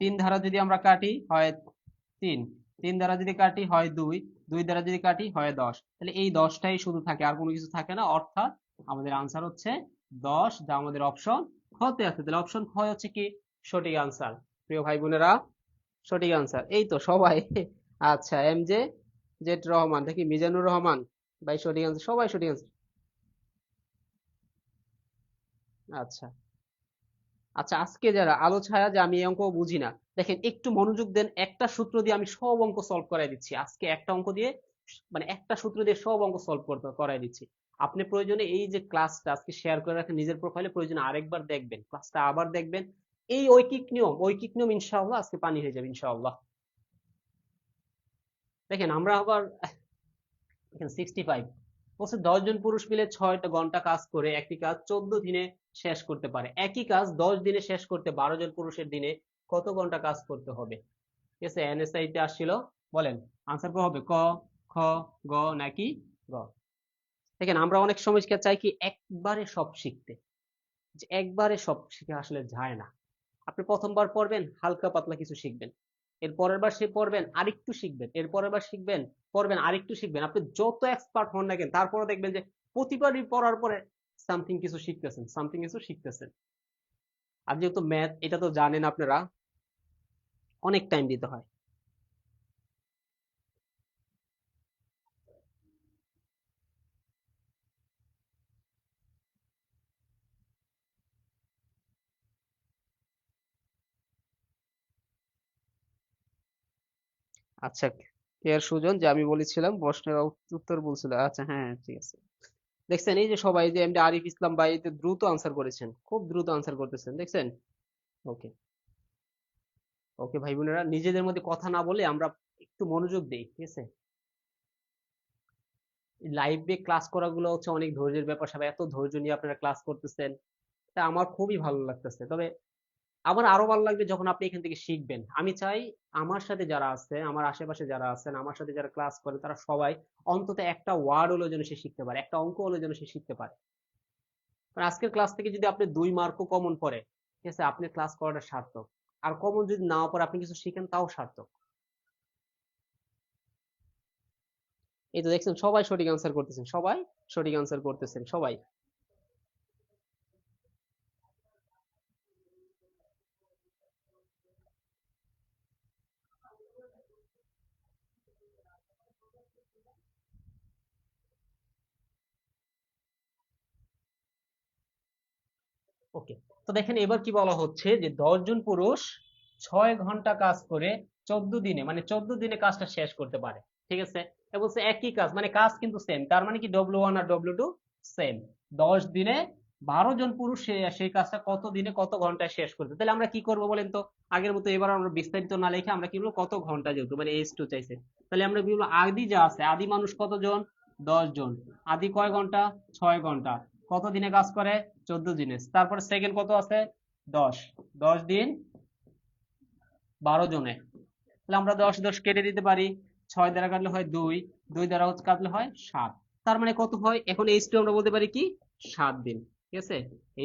3 ধারা যদি আমরা কাটি হয় 3, 3 ধারা যদি কাটি হয় 2, 2 ধারা যদি কাটি হয় 10, তাহলে এই 10টাই শুধু থাকে, আর কোনো কিছু থাকে না, অর্থাৎ আমাদের আনসার হচ্ছে 10, যা আমাদের অপশন খতে আছে। তাহলে অপশন খ হচ্ছে কি সঠিক আনসার, প্রিয় ভাই বোনেরা, সঠিক আনসার। এই তো সবাই আচ্ছা, MJ জেড রহমান, দেখি মিজানুর রহমান ভাই সঠিক আনসার, সবাই সঠিক আনসার। আচ্ছা, আচ্ছা, আজকে যারা আলো ছায়া, যে আমি এই অঙ্ক বুঝি না, দেখেন একটু মনোযোগ দেন, একটা সূত্র দিয়ে আমি সব অঙ্ক সলভ করাই দিচ্ছি আজকে, একটা অঙ্ক দিয়ে মানে একটা সূত্র দিয়ে সব অঙ্ক সলভ করতে করাই দিচ্ছি। আপনি প্রয়োজনে এই যে ক্লাসটা আজকে শেয়ার করে রাখেন নিজের প্রোফাইলে, প্রয়োজনে আরেকবার দেখবেন, ক্লাসটা আবার দেখবেন, এই ঐকিক নিয়ম ইনশাআল্লাহ আজকে পানি হয়ে যাবে ইনশাআল্লাহ। দেখেন আমরা আবার দেখেন 65 বলছে 10 জন পুরুষ মিলে 6 ঘন্টা কাজ করে একটি কাজ 14 দিনে শেষ করতে পারে, একই কাজ 10 দিনে শেষ করতে 12 জন পুরুষের দিনে কত ঘন্টা কাজ করতে হবে? ঠিক আছে, এনএসআই তে আসছিল, বলেন আনসার কি হবে, ক, খ, গ নাকি গ? দেখেন আমরা অনেক সময় কি চাই কি একবারে সব শিখতে, যে একবারে সব শিখে আসলে যায় না। আপনি প্রথমবার পড়বেন হালকা পাতলা কিছু শিখবেন, এর পরের বার সে পড়বেন আরেকটু শিখবেন, এর পরের বার শিখবেন পড়বেন আরেকটু শিখবেন, আপনি যত এক্সপার্ট হন না কেন তারপরে দেখবেন যে প্রতিবারই পড়ার পরে সামথিং কিছু শিখতেছেন, সামথিং কিছু শিখতেছেন। আর যেহেতু ম্যাথ, এটা তো জানেন আপনারা, অনেক টাইম দিতে হয়। আচ্ছা, হেয়ার সুজন, যে আমি বলেছিলাম প্রশ্নের উত্তর বলছিল। আচ্ছা, হ্যাঁ, ঠিক আছে। দেখছেন এই যে সবাই, যে এমডি আরিফ ইসলাম ভাই তো দ্রুত আনসার করেছেন, খুব দ্রুত আনসার করতেছেন, দেখছেন? ওকে, ওকে ভাই বোনেরা, নিজেদের মধ্যে কথা না বলে আমরা একটু মনোযোগ দেই, ঠিক আছে? লাইভে ক্লাস করাগুলো হচ্ছে অনেক ধৈর্যের ব্যাপার স্যাপার, এত ধৈর্য নিয়ে আপনারা ক্লাস করতেছেন, তা আমার খুবই ভালো লাগতেছে। তবে আমার আরো ভালো লাগবে যখন আপনি এখান থেকে শিখবেন। আমি চাই আমার সাথে যারা আছে, আমার আশেপাশে যারা আছেন, আমার সাথে যারা ক্লাস করে, তারা সবাই অন্তত একটা ওয়ার্ড হলেও যেন সে শিখতে পারে, একটা অঙ্ক হলেও যেন সে শিখতে পারে। কারণ আজকের ক্লাস থেকে যদি আপনি 2 মার্কও কমন পড়ে, ঠিক আছে, আপনার ক্লাস করাটা সার্থক। আর কমন যদি নাও পড়ে, আপনি কিছু শিখেন, তাও সার্থক। এই তো দেখছেন সবাই সঠিক আনসার করতেছেন, সবাই সঠিক আনসার করতেছেন, সবাই। ওকে, তো দেখেন এবার কি বলা হচ্ছে, যে 10 জন পুরুষ 6 ঘন্টা কাজ করে 14 দিনে, মানে 14 দিনে কাজটা শেষ করতে পারে, ঠিক আছে? এটা বলছে একই কাজ, মানে কাজ কিন্তু সেম, তার মানে কি W1 আর W2 সেম। 10 দিনে 12 জন পুরুষ সেই কাজটা কত দিনে কত ঘন্টায় শেষ করবে। তাহলে আমরা কি করব বলেন তো? আগের মতো এবার আমরা বিস্তারিত না লিখে আমরা কি বলবো, কত ঘন্টা, যেহেতু মানে H2 চাইছে, তাহলে আমরা কি বলবো, আদি যা আছে, আদি মানুষ কতজন? 10 জন। আদি কয় ঘন্টা? 6 ঘন্টা। কত দিনে কাজ করে? 14 দিনে। তারপরে সেকেন্ড কত আছে? 10। 10 দিন 12 জনে। তাহলে আমরা 10 10 কেটে দিতে পারি। 6 দ্বারা কাটলে হয় 2, 2 দ্বারা কাটলে হয় 7। তার মানে কত হয়? এখন H2 আমরা বলতে পারি কি? 7 দিন। ঠিক আছে?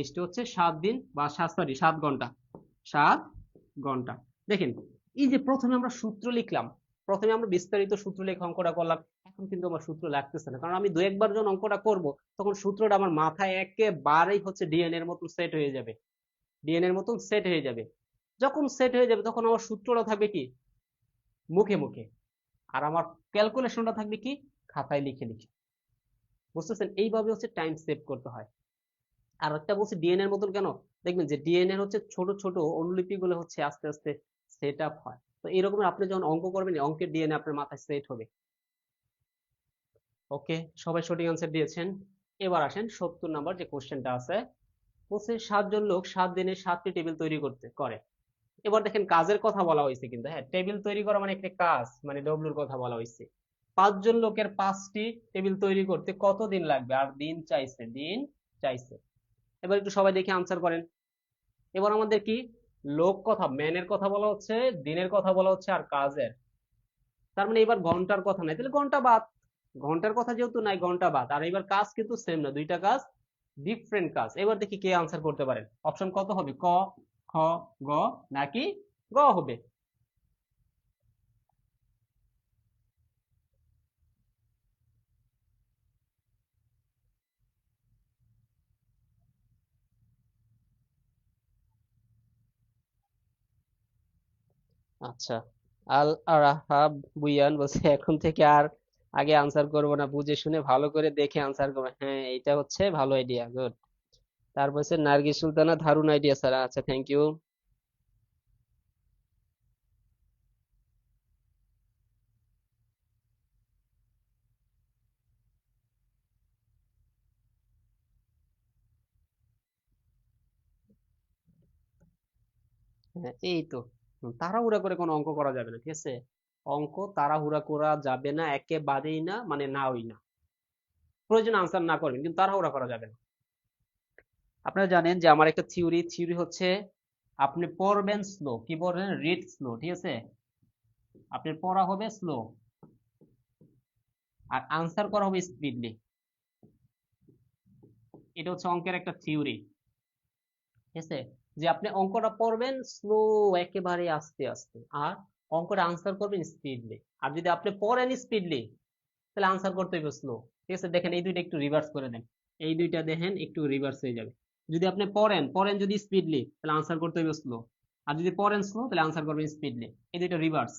H2 হচ্ছে 7 দিন, বা 7 ঘন্টা। 7 ঘন্টা। দেখেন, এই যে প্রথমে আমরা সূত্র লিখলাম, প্রথমে আমরা বিস্তারিত সূত্র লিখে অঙ্কটা করলাম, এখন কিন্তু আমার সূত্র লাগতেছে না, কারণ আমি দু একবার যখন অঙ্কটা করব, তখন সূত্রটা আমার মাথায় একেবারেই হচ্ছে ডিএনএ এর মতন সেট হয়ে যাবে, ডিএনএ এর মতন সেট হয়ে যাবে। যখন সেট হয়ে যাবে, তখন আমার সূত্রটা থাকবে কি? মুখে মুখে। আর আমার ক্যালকুলেশনটা থাকবে কি? খাতায় লিখে লিখে। বুঝতেছেন? এইভাবে হচ্ছে টাইম সেভ করতে হয়। আর একটা বলছি ডিএনএ এর মতন কেন, দেখবেন যে ডিএনএ হচ্ছে ছোট ছোট অনুলিপি গুলো হচ্ছে আস্তে আস্তে সেট আপ হয়। তো এরকম আপনি যখন অঙ্ক করবেন, অঙ্কের ডিএনএ আপনার মাথায় সেট হবে। ওকে, সবাই সঠিক আনসার দিয়েছেন। এবার আসেন 70 নাম্বার যে কোশ্চেনটা আছে, বলছে 7 জন লোক 7 দিনে 7টি টেবিল তৈরি করতে করে। এবার দেখেন কাজের কথা বলা হয়েছে, কিন্তু হ্যাঁ, টেবিল তৈরি করা মানে একটা কাজ, মানে ডব্লুর কথা বলা হয়েছে। 5 জন লোকের 5টি টেবিল তৈরি করতে কত দিন লাগবে? আর দিন চাইছে, দিন চাইছে। এবার একটু সবাই দেখে আনসার করেন। এবার আমাদের কি লোক কথা, ম্যানের কথা বলা হচ্ছে, দিনের কথা বলা হচ্ছে, আর কাজের। তার মানে এবার ঘন্টার কথা নাই, তাহলে ঘন্টা বাদ। ঘন্টার কথা যেহেতু নাই, ঘন্টা বাদ। আর এবার কাজ কিন্তু সেম না, দুইটা কাজ ডিফারেন্ট কাজ। এবার দেখি কে আনসার করতে পারেন। অপশন কত হবে? ক, খ, গ, নাকি গ হবে? আচ্ছা, আল আরাহাব বুইয়ান বলছে এখন থেকে আর আগে আনসার করব না, বুঝে শুনে ভালো করে দেখে আনসার করবো। হ্যাঁ, এটা হচ্ছে ভালো আইডিয়া, গুড। তারপর হচ্ছে নার্গিস সুলতানা, দারুণ আইডিয়া স্যার। আচ্ছা, থ্যাংক ইউ। হ্যাঁ, এই তো। তাড়াহুড়া করে কোনো অঙ্ক করা যাবে না, ঠিক আছে? অঙ্ক তাড়াহুড়া করা যাবে না, একেবারেই না, মানে নাওই না। প্রয়োজন আনসার না করবেন, কিন্তু তাড়াহুড়া করা যাবে না। আপনারা জানেন যে আমার একটা থিওরি হচ্ছে, আপনি পড়বেন স্লো, কি পড়বেন? রিড স্লো, ঠিক আছে? আপনার পড়া হবে স্লো, আর আনসার করা হবে স্পিডলি। এটা হচ্ছে অঙ্কের একটা থিওরি, ঠিক আছে? যে আপনি অঙ্কটা পড়বেন স্লো, একেবারে আস্তে আস্তে, আর অঙ্কটা আনসার করবেন স্পিডলি। আর যদি আপনি পড়েন স্পিডলি, তাহলে আনসার করতে হবে স্লো। ঠিক আছে? দেখেন এই দুইটা একটু রিভার্স করে দেন, এই দুইটা দেখেন একটু রিভার্স হয়ে যাবে। যদি আপনি পড়েন যদি স্পিডলি, তাহলে আনসার করতে হবে স্লো। আর যদি পড়েন স্লো, তাহলে আনসার করবেন স্পিডলি। এই দুইটা রিভার্স,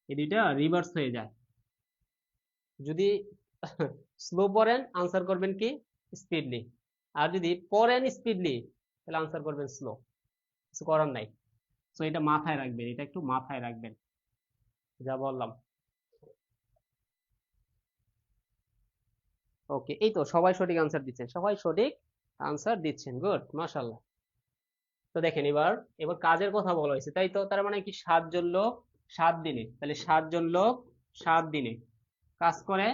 এই দুইটা রিভার্স হয়ে যায়। যদি স্লো পড়েন, আনসার করবেন কি? স্পিডলি। আর যদি পড়েন স্পিডলি, তাহলে আনসার করবেন স্লো। কিছু করার নাই। তো এটা মাথায় রাখবেন, এটা একটু মাথায় রাখবেন, যা বললাম। ওকে, এই তো সবাই সঠিক আনসার দিচ্ছেন, সবাই সঠিক আনসার দিচ্ছেন, গুড, মাশাআল্লাহ। তো দেখেন এবার এবার কাজের কথা বলা হয়েছে, তাই তো? তার মানে কি 7 জন লোক 7 দিনে, তাহলে 7 জন লোক 7 দিনে কাজ করে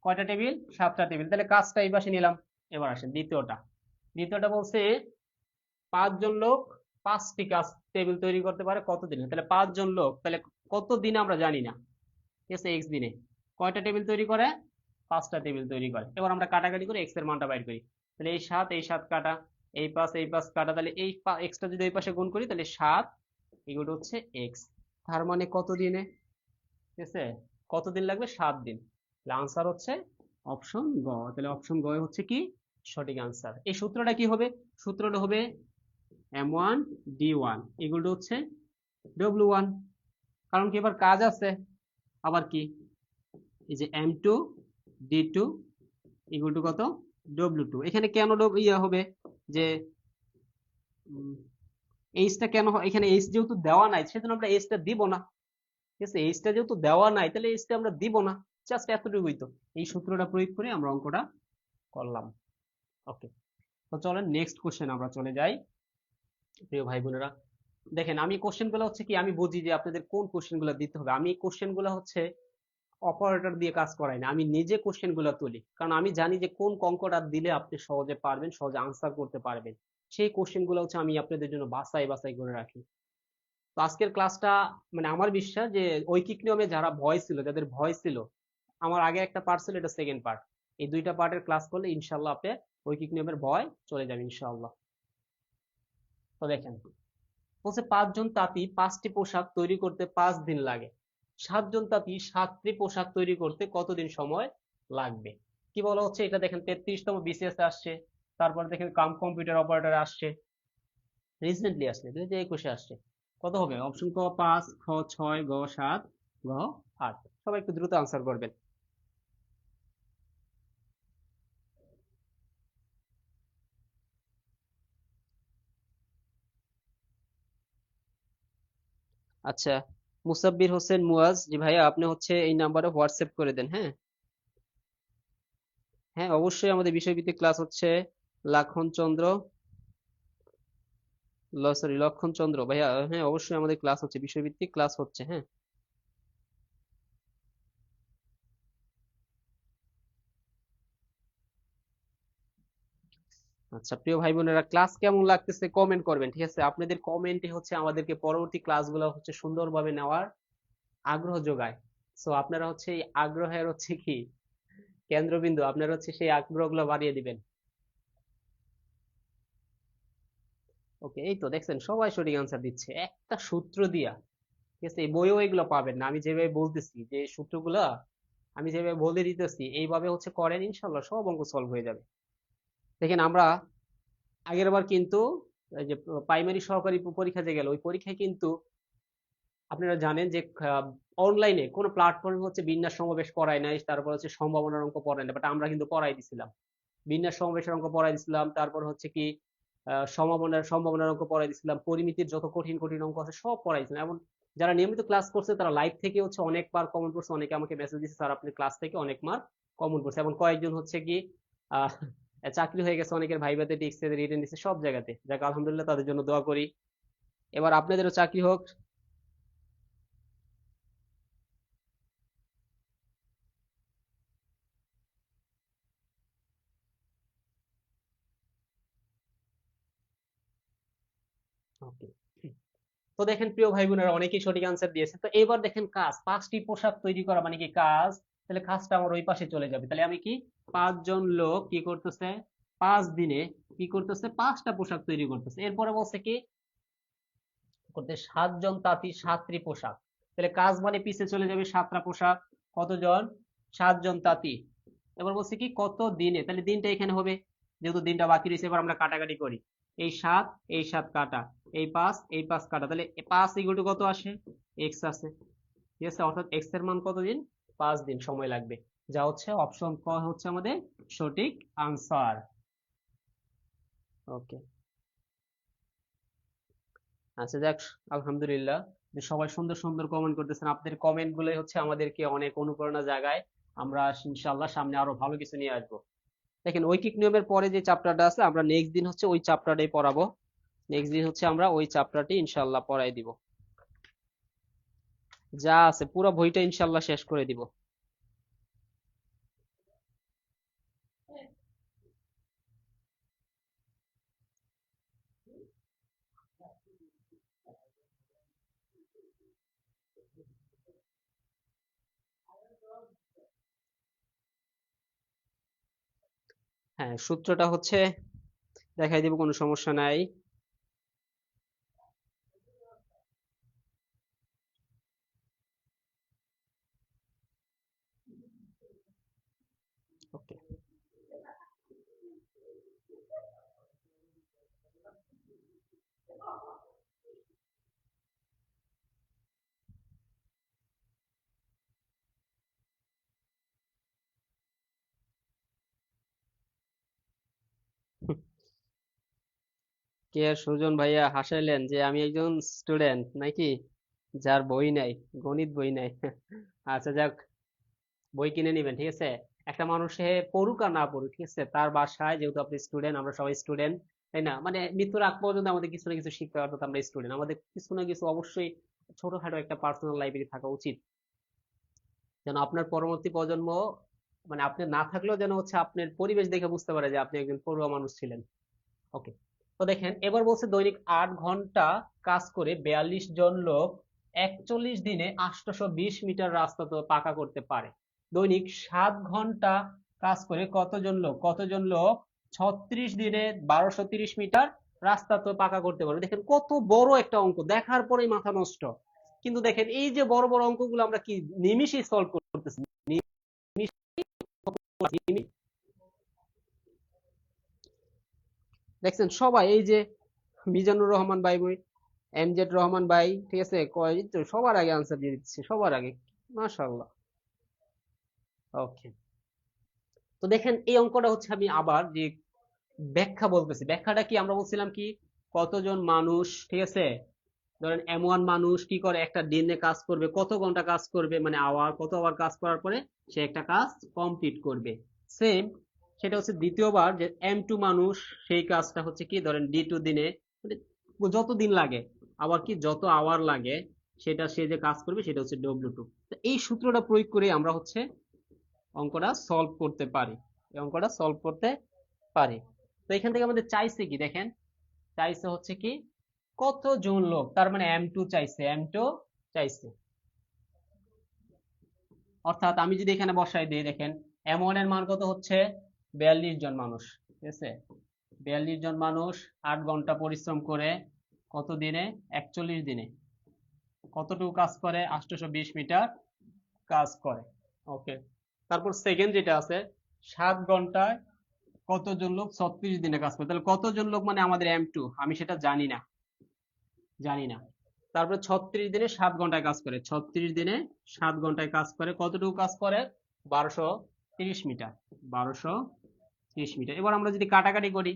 কয়টা টেবিল? 7টা টেবিল। তাহলে কাজটা এই পাশে নিলাম। এবার আসেন দ্বিতীয়টা বলছে 5 জন লোক 5টি কাজ টেবিল তৈরি করতে পারে কত দিনে? তাহলে 5 জন লোক, তাহলে কত দিনে আমরা জানি না, ঠিক আছে? এক্স দিনে কয়টা টেবিল তৈরি করে? 5টা টেবিল তৈরি করে। এবার আমরা কাটাকাটি করে এক্স এর মানটা বাইর করি। তাহলে এই সাত কাটা, এই পাঁচ কাটা, তাহলে এই এক্সটা যদি ওই পাশে গুণ করি তাহলে 7 এগুলো হচ্ছে এক্স। তার মানে কত দিনে? ঠিক আছে, কতদিন লাগবে? 7 দিন। তাহলে আনসার হচ্ছে অপশন গ। তাহলে অপশন গ হচ্ছে কি সঠিক আনসার। এই সূত্রটা কি হবে? সূত্রটা হবে M1 D1 এগুলো হচ্ছে W1, কারণ কি এবার কাজ আছে, আবার কি এই যে M2 D2 ইকুয়াল টু কত? W2। এখানে কেন হবে যে এইচটা কেন এখানে এইচ যেহেতু দেওয়া নাই সেজন্য আমরা এইচটা দিব না, ঠিক আছে? এইচটা যেহেতু দেওয়া নাই তাহলে এইচটা আমরা দিব না, জাস্ট এতটুকুই তো। এই সূত্রটা প্রয়োগ করে আমরা অঙ্কটা করলাম। ওকে, তো চলেন নেক্সট কোশ্চেন আমরা চলে যাই। প্রিয় ভাই বোনেরা, দেখেন আমি কোশ্চেনগুলো হচ্ছে কি আমি বুঝি যে আপনাদের কোন কোশ্চেনগুলো দিতে হবে। আমি কোশ্চেনগুলো হচ্ছে অপারেটর দিয়ে কাজ করাই না, আমি নিজে কোশ্চেনগুলো তুলি, কারণ আমি জানি যে কোন অঙ্কটা দিলে আপনি সহজে পারবেন, সহজে আনসার করতে পারবেন। সেই কোশ্চেনগুলো হচ্ছে আমি আপনাদের জন্য বাছাই বাছাই করে রাখি। তো আজকের ক্লাসটা মানে আমার বিশ্বাস যে ঐকিক নিয়মে যারা ভয় ছিল, যাদের ভয় ছিল, আমার আগে একটা পার্ট ছিল, এটা সেকেন্ড পার্ট, এই দুইটা পার্টের ক্লাস করলে ইনশাল্লাহ আপনি ঐকিক নিয়মের ভয় চলে যাবে ইনশাল্লাহ। তো দেখেন বলছে 5 জন তাঁতি 5টি পোশাক তৈরি করতে 5 দিন লাগে, 7 জন তাঁতি 7টি পোশাক তৈরি করতে কতদিন সময় লাগবে? কি বলা হচ্ছে এটা দেখেন, 33তম বিসিএস আসছে, তারপর দেখেন কম্পিউটার অপারেটর আসছে, রিসেন্টলি আসছে 2021-এ আসছে। কত হবে? অপশন ক 5, খ 6, গ 7, ঘ 8। সবাই একটু দ্রুত আনসার করবেন। আচ্ছা, মুসাব্বির হোসেন মুয়াজ, জি ভাইয়া আপনি হচ্ছে এই নাম্বারে হোয়াটসঅ্যাপ করে দেন, হ্যাঁ? হ্যাঁ অবশ্যই, আমাদের বিষয়ভিত্তিক ক্লাস হচ্ছে লাখন চন্দ্র, সরি লক্ষণ চন্দ্র ভাইয়া, হ্যাঁ অবশ্যই আমাদের ক্লাস হচ্ছে, বিষয়ভিত্তিক ক্লাস হচ্ছে, হ্যাঁ। আচ্ছা প্রিয় ভাই বোনেরা, ক্লাস কেমন লাগতেছে কমেন্ট করবেন, ঠিক আছে? আপনাদের কমেন্টই হচ্ছে আমাদেরকে পরবর্তী ক্লাসগুলো হচ্ছে সুন্দরভাবে নেওয়ার আগ্রহ যোগায়। সো আপনারা হচ্ছে এই আগ্রহের হচ্ছে কি কেন্দ্রবিন্দু, আপনারা হচ্ছে সেই আগ্রহগুলো বাড়িয়ে দিবেন। ওকে, এই তো দেখছেন সবাই সঠিক আনসার দিচ্ছে একটা সূত্র দিয়া, ঠিক আছে? এই বইও এগুলো পাবেন না, আমি যেভাবে বলতেছি যে সূত্রগুলা আমি যেভাবে বলে দিতেছি এইভাবে হচ্ছে করেন, ইনশাল্লাহ সব অঙ্ক সলভ হয়ে যাবে। দেখেন আমরা আগেরবার কিন্তু এই যে প্রাইমারি সহকারী পরীক্ষা যে গেল, ওই পরীক্ষায় কিন্তু আপনারা জানেন যে অনলাইনে কোনো প্ল্যাটফর্মে হচ্ছে বিন্যাস সমাবেশ পড়ায় নাই, তারপর হচ্ছে সম্ভাবনার অঙ্ক পড়ায় না, বাট আমরা কিন্তু পড়াই দিছিলাম। বিন্যাস সমাবেশের অঙ্ক পড়াই দিছিলাম, তারপর হচ্ছে কি সম্ভাবনার অঙ্ক পড়াই দিছিলাম, পরিমিতির যত কঠিন কঠিন অঙ্ক আছে সব পড়াই দিছিলাম। এবং যারা নিয়মিত ক্লাস করছে তারা লাইভ থেকে হচ্ছে অনেকবার কমন করছে, অনেকে আমাকে মেসেজ দিচ্ছে স্যার আপনি ক্লাস থেকে অনেক মার্ক কমন করছে, এবং কয়েকজন হচ্ছে কি আহ চাকরি হয়ে গেছে, অনেকের ভাইভাতে টিকছে, রিটেন দিচ্ছে সব জায়গাতে, যাক আলহামদুলিল্লাহ, তাদের জন্য দোয়া করি। এবার আপনাদেরও চাকরি হোক। ওকে, তো দেখেন প্রিয় ভাই বোনেরা অনেকেই সঠিক আনসার দিয়েছে। তো এবার দেখেন কাজ 5টি পোশাক তৈরি করা মানে কি কাজ, তাহলে কাজটা আমার ওই পাশে চলে যাবে। তাহলে আমি কি 5 জন লোক কি করতেছে 5 দিনে কি করতেছে 5টা পোশাক তৈরি করতেছে। এরপরে বলছে কি করতে 7 জন তাঁতি 7টি পোশাক, তাহলে কাজ মানে পিছে চলে যাবে 7টা পোশাক, কতজন? 7 জন তাঁতি। এবার বলছে কি কত দিনে, তাহলে দিনটা এখানে হবে, যেহেতু দিনটা বাকি রয়েছে। এবার আমরা কাটাকাটি করি, এই 7 এই 7 কাটা, এই 5 কাটা, তাহলে 5 ইকুয়াল টু কত আসে? এক্স আসে, ঠিক আছে? অর্থাৎ এক্স এর মান কতদিন? 5 দিন সময় লাগবে, যা হচ্ছে অপশন ক হচ্ছে আমাদের সঠিক আনসার। ওকে, আচ্ছা যাক, আলহামদুলিল্লাহ যে সবাই সুন্দর সুন্দর কমেন্ট করতেছেন, আপনাদের কমেন্ট গুলোই হচ্ছে আমাদেরকে অনেক অনুপ্রেরণা জাগায়। আমরা ইনশাআল্লাহ সামনে আরো ভালো কিছু নিয়ে আসবো। দেখেন ঐকিক নিয়মের পরে যে চ্যাপ্টারটা আছে আমরা নেক্সট দিন হচ্ছে ওই চ্যাপ্টারটাই পড়াবো। নেক্সট দিন হচ্ছে আমরা ওই চ্যাপ্টারটি ইনশাল্লাহ পড়াই দিব। যা আছে পুরো বইটা ইনশাল্লাহ শেষ করে দিব। হ্যাঁ, সূত্রটা হচ্ছে দেখাই দিব, কোনো সমস্যা নাই। ওকে। কে আর সুজন ভাইয়া হাসাইলেন যে আমি একজন স্টুডেন্ট নাকি, যার বই নাই, গণিত বই নাই। আচ্ছা যাক, বই কিনে নিবেন, ঠিক আছে। একটা মানুষে পড়ুক আর না পড়ুক, ঠিক আছে, তার বাসায় যেহেতু আপনি স্টুডেন্ট, আমরা সবাই স্টুডেন্ট, তাই না, মানে মৃত্যুর আগ পর্যন্ত আমাদের কিছু না কিছু শিখতে, অর্থাৎ আমরা স্টুডেন্ট, আমাদের কিছু না কিছু অবশ্যই ছোটখাটো একটা পার্সোনাল লাইব্রেরি থাকা উচিত, যেন আপনার পরবর্তী প্রজন্ম, মানে আপনি না থাকলেও যেন হচ্ছে আপনার পরিবেশ দেখে বুঝতে পারে যে আপনি একজন পড়ুয়া মানুষ ছিলেন। ওকে। তো দেখেন এবার বলছে দৈনিক 8 ঘন্টা কাজ করে 42 জন লোক 41 দিনে 820 মিটার রাস্তা তো পাকা করতে পারে। দৈনিক 7 ঘন্টা কাজ করে কতজন লোক 36 দিনে 1230 মিটার রাস্তা তো পাকা করতে পারবে। দেখেন কত বড় একটা অঙ্ক, দেখার পরেই মাথা নষ্ট। কিন্তু দেখেন এই যে বড় বড় অঙ্কগুলো আমরা কি নিমিষেই সলভ করতেছি, নিমিষেই। দেখছেন সবাই, এই যে মিজানুর রহমান ভাই, এমজেড রহমান ভাই, ঠিক আছে, কয় তো সবার আগে আনসার দিয়ে দিচ্ছে, সবার আগে। মাশাআল্লাহ। ওকে। তো দেখেন এই অঙ্কটা হচ্ছে আমি আবার যে ব্যাখ্যা বলতেছি, ব্যাখ্যাটা কি আমরা বলছিলাম কি, কতজন মানুষ, ঠিক আছে, ধরেন M1 মানুষ কি করে, একটা দিনে কাজ করবে, কত ঘন্টা কাজ করবে, মানে কত আওয়ার কাজ করার পরে সে একটা কাজ কমপ্লিট করবে। সেম সেটা হচ্ছে দ্বিতীয়বার যে M2 মানুষ, সেই কাজটা হচ্ছে কি, ধরেন D2 দিনে, মানে যত দিন লাগে, আবার কি যত আওয়ার লাগে, সেটা সে যে কাজ করবে সেটা হচ্ছে W2। তো এই সূত্রটা প্রয়োগ করে আমরা হচ্ছে অঙ্কটা সলভ করতে পারি, এই অঙ্কটা সলভ করতে পারি। তো এখান থেকে আমাদের চাইছে কি দেখেন, চাইছে হচ্ছে কি কতজন লোক, তার মানে M2 চাইছে, M2 চাইছে। অর্থাৎ আমি যদি এখানে বসাই দিই, দেখেন M1 এর মান কত হচ্ছে 42 জন মানুষ, ঠিক আছে, 42 জন মানুষ 8 ঘন্টা পরিশ্রম করে কত দিনে, 41 দিনে কতটুকু কাজ করে, 820 মিটার কাজ করে। ওকে। তারপর সেকেন্ড যেটা আছে, 7 ঘন্টায় কতজন লোক 36 দিনে কাজ করে, তাহলে কতজন লোক মানে আমাদের M2, আমি সেটা জানি না। তারপরে 36 দিনে 7 ঘন্টায় কাজ করে, 36 দিনে 7 ঘন্টায় কাজ করে, কতটুকু কাজ করে, 1230 মিটার, 1230 মিটার। এবার আমরা যদি কাটাকাটি করি,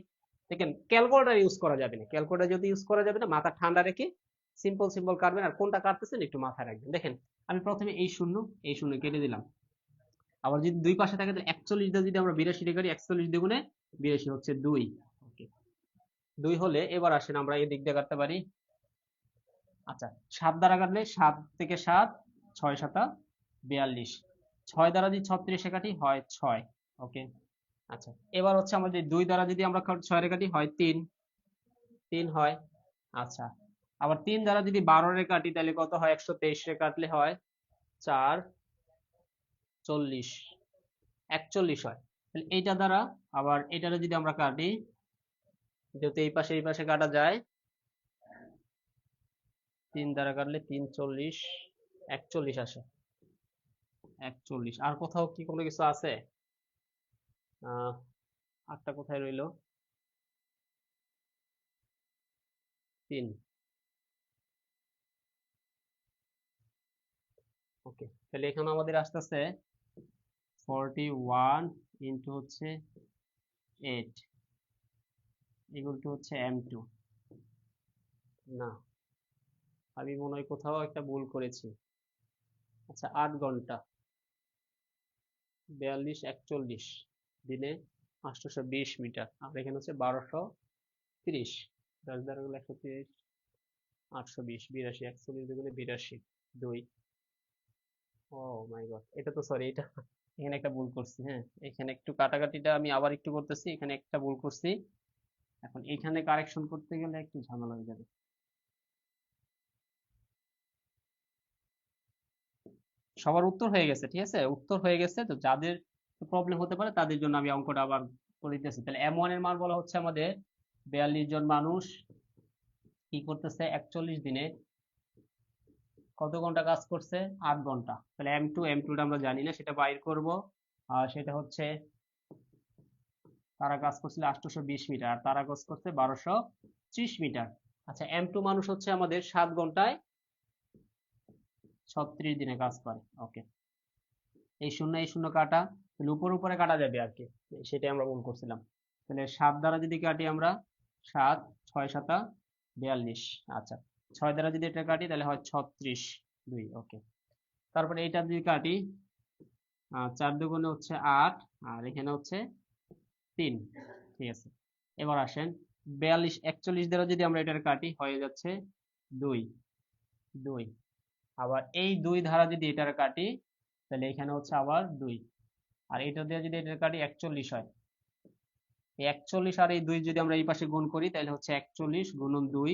দেখেন ক্যালকুলেটর ইউজ করা যাবে না, ক্যালকুলেটর যদি ইউজ করা যাবে না, মাথা ঠান্ডা রেখে সিম্পল সিম্পল কাটবেন, আর কোনটা কাটতেছেন একটু মাথায় রাখবেন। দেখেন আমি প্রথমে এই শূন্য কেটে দিলাম, আবার যদি দুই পাশে থাকে তাহলে 41 দিয়ে যদি আমরা 82 কাটি, 41 দ্বিগুণে 82 হচ্ছে 2। ওকে। 2 হলে এবার আসেন আমরা এই দিক দিয়ে কাটতে পারি। আচ্ছা, 7 দ্বারা কাটলে 7 থেকে 7, 6 7 42, 6 দ্বারা যদি 36 কাটি হয় 6। ওকে। আচ্ছা, এবার হচ্ছে আমাদের 2 দ্বারা যদি আমরা 6 রে কাটি হয় 3, 3 হয়। আচ্ছা, আবার 3 দ্বারা যদি 12 রে কাটি তাহলে কত হয়, 123 রে কাটলে হয় 4, 40, 41 হয়। তাহলে এইটা দ্বারা, আবার এটারে যদি আমরা কাটি, যেহেতু এই পাশে কাটা যায়, 3 দ্বারা কাটলে 3 40, 41 আসে, 41। আর কোথাও কি কোনো কিছু আছে? আহ আটটা কোথায় রইলো? 3। ওকে, তাহলে এখানে আমাদের আসতেছে 41 ইন্টু হচ্ছে 8 ইকুয়াল টু হচ্ছে M2। না, আমি মনে হয় কোথাও একটা ভুল করেছি। আচ্ছা, 8 ঘন্টা 42 41 দিনে 820 মিটার, আর এখানে হচ্ছে 1230, 10 দ্বারা গুলো 130, 820, 82, 41 দুগুণে 82, 2। ও মাই গড, এটা তো সরি, এটা এখানে একটা ভুল করছি। হ্যাঁ, এখানে একটু কাটাকাটিটা আমি আবার একটু করতেছি, এখানে একটা ভুল করছি। এখন এখানে কারেকশন করতে গেলে একটু ঝামেলা হয়ে যাবে। সবার উত্তর হয়ে গেছে, ঠিক আছে, উত্তর হয়ে গেছে। তো যাদের প্রবলেম হতে পারে তাদের জন্য আমি অঙ্কটা আবার করে দিতেছি। তাহলে M1 এর মান বলা হচ্ছে আমাদের 42 জন মানুষ কি করতেছে 41 দিনে কত ঘন্টা কাজ করছে, 8 ঘন্টা। তাহলে M2টা আমরা জানি না, সেটা বাইর করব। আর সেটা হচ্ছে তারা কাজ করছিল 820 মিটার, আর তারা কাজ করছে 1230 মিটার। আচ্ছা, M2 মানুষ হচ্ছে আমাদের 7 ঘন্টায় 36 দিনে কাজ করে। ওকে, এই শূন্য কাটা, তাহলে উপরে কাটা যাবে আর কি, সেটাই আমরা ভুল করছিলাম। তাহলে 7 দ্বারা যদি কাটি আমরা, 7, 6 7 42। আচ্ছা, 6 দ্বারা যদি এটা কাটি তাহলে হয় 36, 2। ওকে, তারপরে এইটা যদি কাটি, 4 দুগুণে হচ্ছে 8, আর এখানে হচ্ছে 3। ঠিক আছে, এবার আসেন 42, 41 দ্বারা যদি আমরা এটার কাটি হয়ে যাচ্ছে 2, 2। আবার এই 2 ধারা যদি এটার কাটি তাহলে এখানে হচ্ছে আবার 2, আর এটা দিয়ে যদি এটার কাটি 41 হয়। এই 41 আর এই 2 যদি আমরা এই পাশে গুণ করি তাহলে হচ্ছে 41 গুণন 2,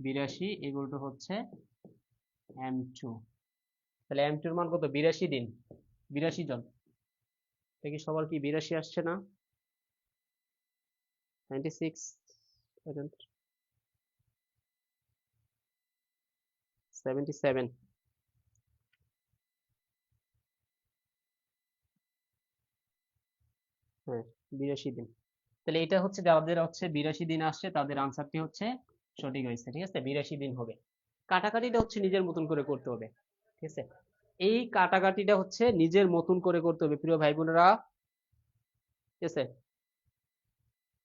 82, এগুলো হচ্ছে M2। তাহলে M2 এর মান কত, 82 দিন, 82 জন। দেখি সবার কি 82 আসছে না, 96, 77। হ্যাঁ, 82 দিন। তাহলে এটা হচ্ছে যাদের হচ্ছে 82 দিন আসছে তাদের আনসারটি হচ্ছে সঠিক হয়েছে। ঠিক আছে, 82 দিন হবে। কাটাকাটিটা হচ্ছে নিজের মতন করে করতে হবে। ঠিক আছে, এই কাটাকাটিটা হচ্ছে নিজের মতন করে করতে হবে প্রিয় ভাই বোনেরা। ঠিক আছে,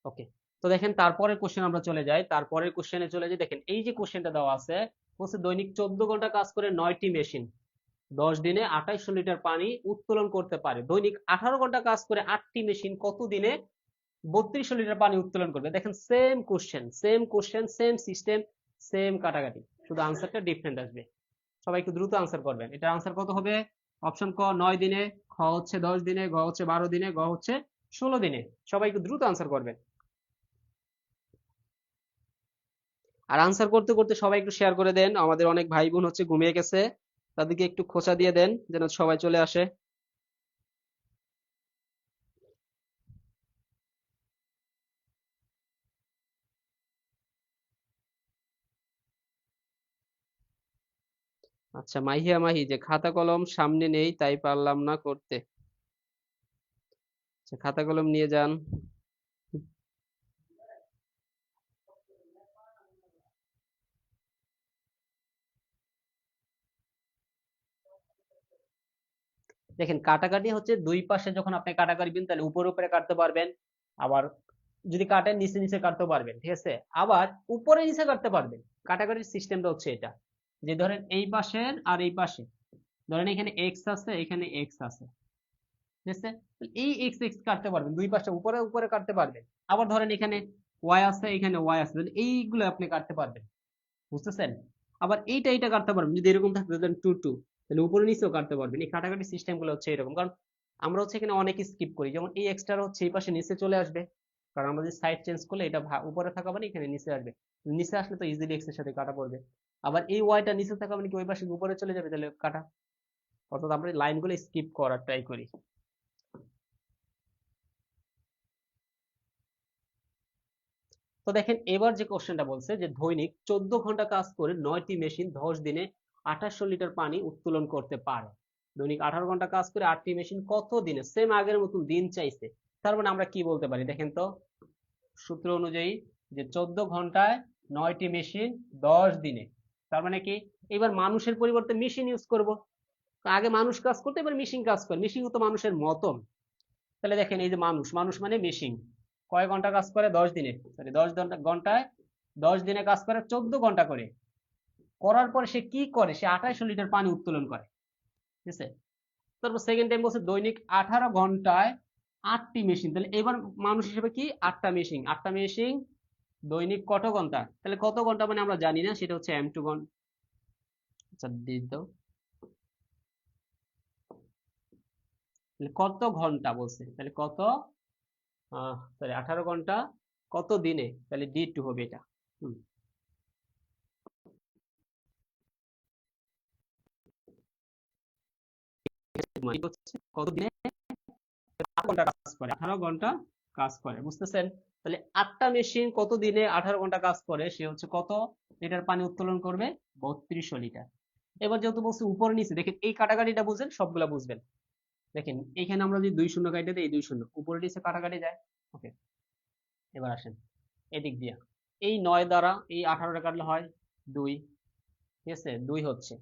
ওকে। তো দেখেন তারপরের কোশ্চেন আমরা চলে যাই, তারপরের কোশ্চেনে চলে যাই। দেখেন এই যে কোশ্চেনটা দেওয়া আছে, বলছে দৈনিক 14 ঘন্টা কাজ করে 9টি মেশিন 10 দিনে 2800 লিটার পানি উত্তোলন করতে পারে। দৈনিক 18 ঘন্টা কাজ করে 8টি মেশিন কত দিনে 3200 লিটার পানি উত্তোলন করবে। দেখেন same question, same system, same কাটাকাটি, শুধু আনসারটা ডিফারেন্ট আসবে। সবাই একটু দ্রুত আনসার করবেন। এটার আনসার কত হবে? অপশন ক 9 দিনে, খ হচ্ছে 10 দিনে, গ হচ্ছে 12 দিনে, গ হচ্ছে 16 দিনে। সবাই একটু দ্রুত আনসার করবেন। আর আনসার করতে করতে সবাই একটু শেয়ার করে দেন, আমাদের অনেক ভাই বোন হচ্ছে ঘুমিয়ে গেছে, তাদেরকে একটু খোঁচা দিয়ে দেন যেন সবাই চলে আসে। আচ্ছা, মাহিয়া মাহি যে খাতা কলম সামনে নেই তাই পারলাম না করতে। আচ্ছা, খাতা কলম নিয়ে যান। দেখেন কাটাকাটি হচ্ছে দুই পাশে যখন আপনি কাটা কাটবেন তাহলে উপরে কাটতে পারবেন, আবার যদি কাটেন নিচে কাটতে পারবেন। ঠিক আছে, আবার উপরে নিচে কাটতে পারবেন। কাটাকাটির সিস্টেমটা হচ্ছে এটা, যে ধরেন এই পাশের আর এই পাশে, ধরেন এখানে এক্স আছে, এখানে এক্স আছে। ঠিক আছে, এই এক্স এক্স কাটতে পারবেন, দুই পাশে উপরে কাটতে পারবেন। আবার ধরেন এখানে ওয়াই আছে, এখানে ওয়াই আছে, এইগুলো আপনি কাটতে পারবেন। বুঝতেছেন? আবার এইটা কাটতে পারবেন, যদি এরকম থাকে ধরেন 2 2, তাহলে উপরে নিচেও কাটতে পারবেন। এই কাটাকাটি সিস্টেম গুলো হচ্ছে এরকম, কারণ আমরা হচ্ছে এখানে অনেক স্কিপ করি। যেমন এই এক্সট্রা হচ্ছে এই পাশে নিচে চলে আসবে, কারণ আমরা যদি সাইড চেঞ্জ করলে এটা উপরে থাকা মানে এখানে নিচে আসবে, নিচে আসলে তো ইজিলি এক্স এর সাথে কাটা পড়বে। আবার এই ওয়াইটা নিচে থাকা মানে কি ওই পাশে উপরে চলে যাবে, তাহলে কাটা। অর্থাৎ আমরা লাইনগুলো স্কিপ করার ট্রাই করি। তো দেখেন এবার যে কোশ্চেনটা বলছে যে দৈনিক 14 ঘন্টা কাজ করে 9টি মেশিন 10 দিনে 2800 লিটার পানি উত্তোলন করতে পারে। দৈনিক 18 ঘন্টা কাজ করে 8টি মেশিন কত দিনে, সেম আগের মতন দিন চাইছে। তার মানে আমরা কি বলতে পারি দেখেন তো, সূত্র অনুযায়ী যে 14 ঘন্টায় 9টি মেশিন 10 দিনে, তার মানে কি এবার মানুষের পরিবর্তে মেশিন ইউজ করব। আগে মানুষ কাজ করতে, এবার মেশিন কাজ করে, মেশিন তো মানুষের মতন। তাহলে দেখেন এই যে মানুষ মানে মেশিন, কয় ঘন্টা কাজ করে 10 দিনে, সরি 10 ঘন্টায় 10 দিনে কাজ করে 14 ঘন্টা করে, করার পরে সে কি করে, সে 2800 লিটার পানি উত্তোলন করে। ঠিক আছে, তারপর সেকেন্ড টাইম বলছে দৈনিক 18 ঘন্টায় 8টি মেশিন, তাহলে এবার মানুষ হিসেবে কি 8টা মেশিন, 8টা মেশিন দৈনিক কত ঘন্টা, তাহলে কত ঘন্টা মানে আমরা জানি না, সেটা হচ্ছে m2 ঘন্টা। আচ্ছা দিয়ে দাও, তাহলে কত ঘন্টা বলছে, তাহলে কত সরি 18 ঘন্টা কত দিনে, তাহলে d2 হবে এটা। হুম, মানে হচ্ছে কত দিনে 18 ঘন্টা কাজ করে, 18 ঘন্টা কাজ করে, বুঝতেছেন? তাহলে 8টা মেশিন কত দিনে 18 ঘন্টা কাজ করে, সে হচ্ছে কত লিটার পানি উত্তোলন করবে, 3200 লিটার। এবার যেহেতু বলছে উপরে নিচে, দেখেন এই কাটাকাটিটা বুঝেন, সবগুলা বুঝবেন। দেখেন এখানে আমরা যদি 2 শূন্য কাটে দিই, এই 2 শূন্য উপরে নিচে কাটাকাটি যায়। ওকে, এবার আসেন এদিক দিয়ে, এই 9 দ্বারা এই 18টা কাটলে হয় 2, ঠিক আছে, 2 হচ্ছে।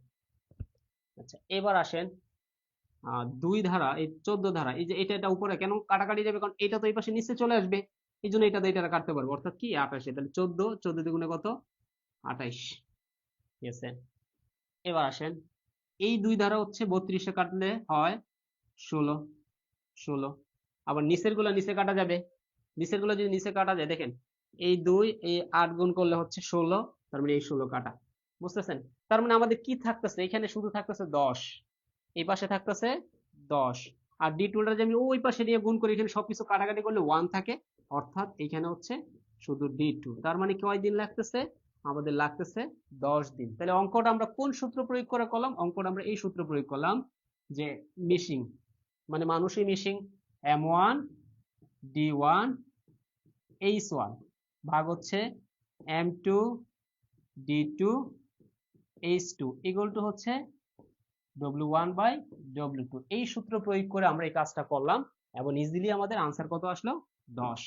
আচ্ছা এবার আসেন 2 ধারা, এই 14 ধারা, এই যে এটা উপরে কেন কাটাকাটি যাবে, কারণ এটা তো এই পাশে নিচে চলে আসবে, এই জন্য এটা দিয়ে এটা কাটতে পারবো, অর্থাৎ কি 28, তাহলে 14 দ্বিগুণে কত 28, ঠিক আছে। এবার আসেন এই 2 ধারা হচ্ছে 32 কাটলে হয় 16, 16। আবার নিচের গুলা নিচে কাটা যাবে, নিচের গুলো যদি নিচে কাটা যায়, দেখেন এই 2 এই 8 গুণ করলে হচ্ছে 16, তার মানে এই 16 কাটা, বুঝতেছেন? তার মানে আমাদের কি থাকতেছে, এখানে শুধু থাকতেছে 10, এই পাশে থাকতেছে 10, আর d2টা যে আমি ওই পাশে নিয়ে গুণ করি, এখানে সবকিছু কাটাকাটি করলে 1 থাকে, অর্থাৎ এখানে হচ্ছে শুধু d2, তার মানে কয় দিন লাগতেছে, আমাদের লাগতেছে 10 দিন। তাহলে অঙ্কটা আমরা কোন সূত্র প্রয়োগ করে করলাম, অঙ্কটা আমরা এই সূত্র প্রয়োগ করলাম, যে মিশিং মানে মানুষই মিশিং, m1 d1 h1 ভাগ হচ্ছে m2 d2 h2 equal to হচ্ছে w1 বাই w2। এই সূত্র প্রয়োগ করে আমরা এই কাজটা করলাম এবং ইজিলি আমাদের আনসার কত আসলো 10।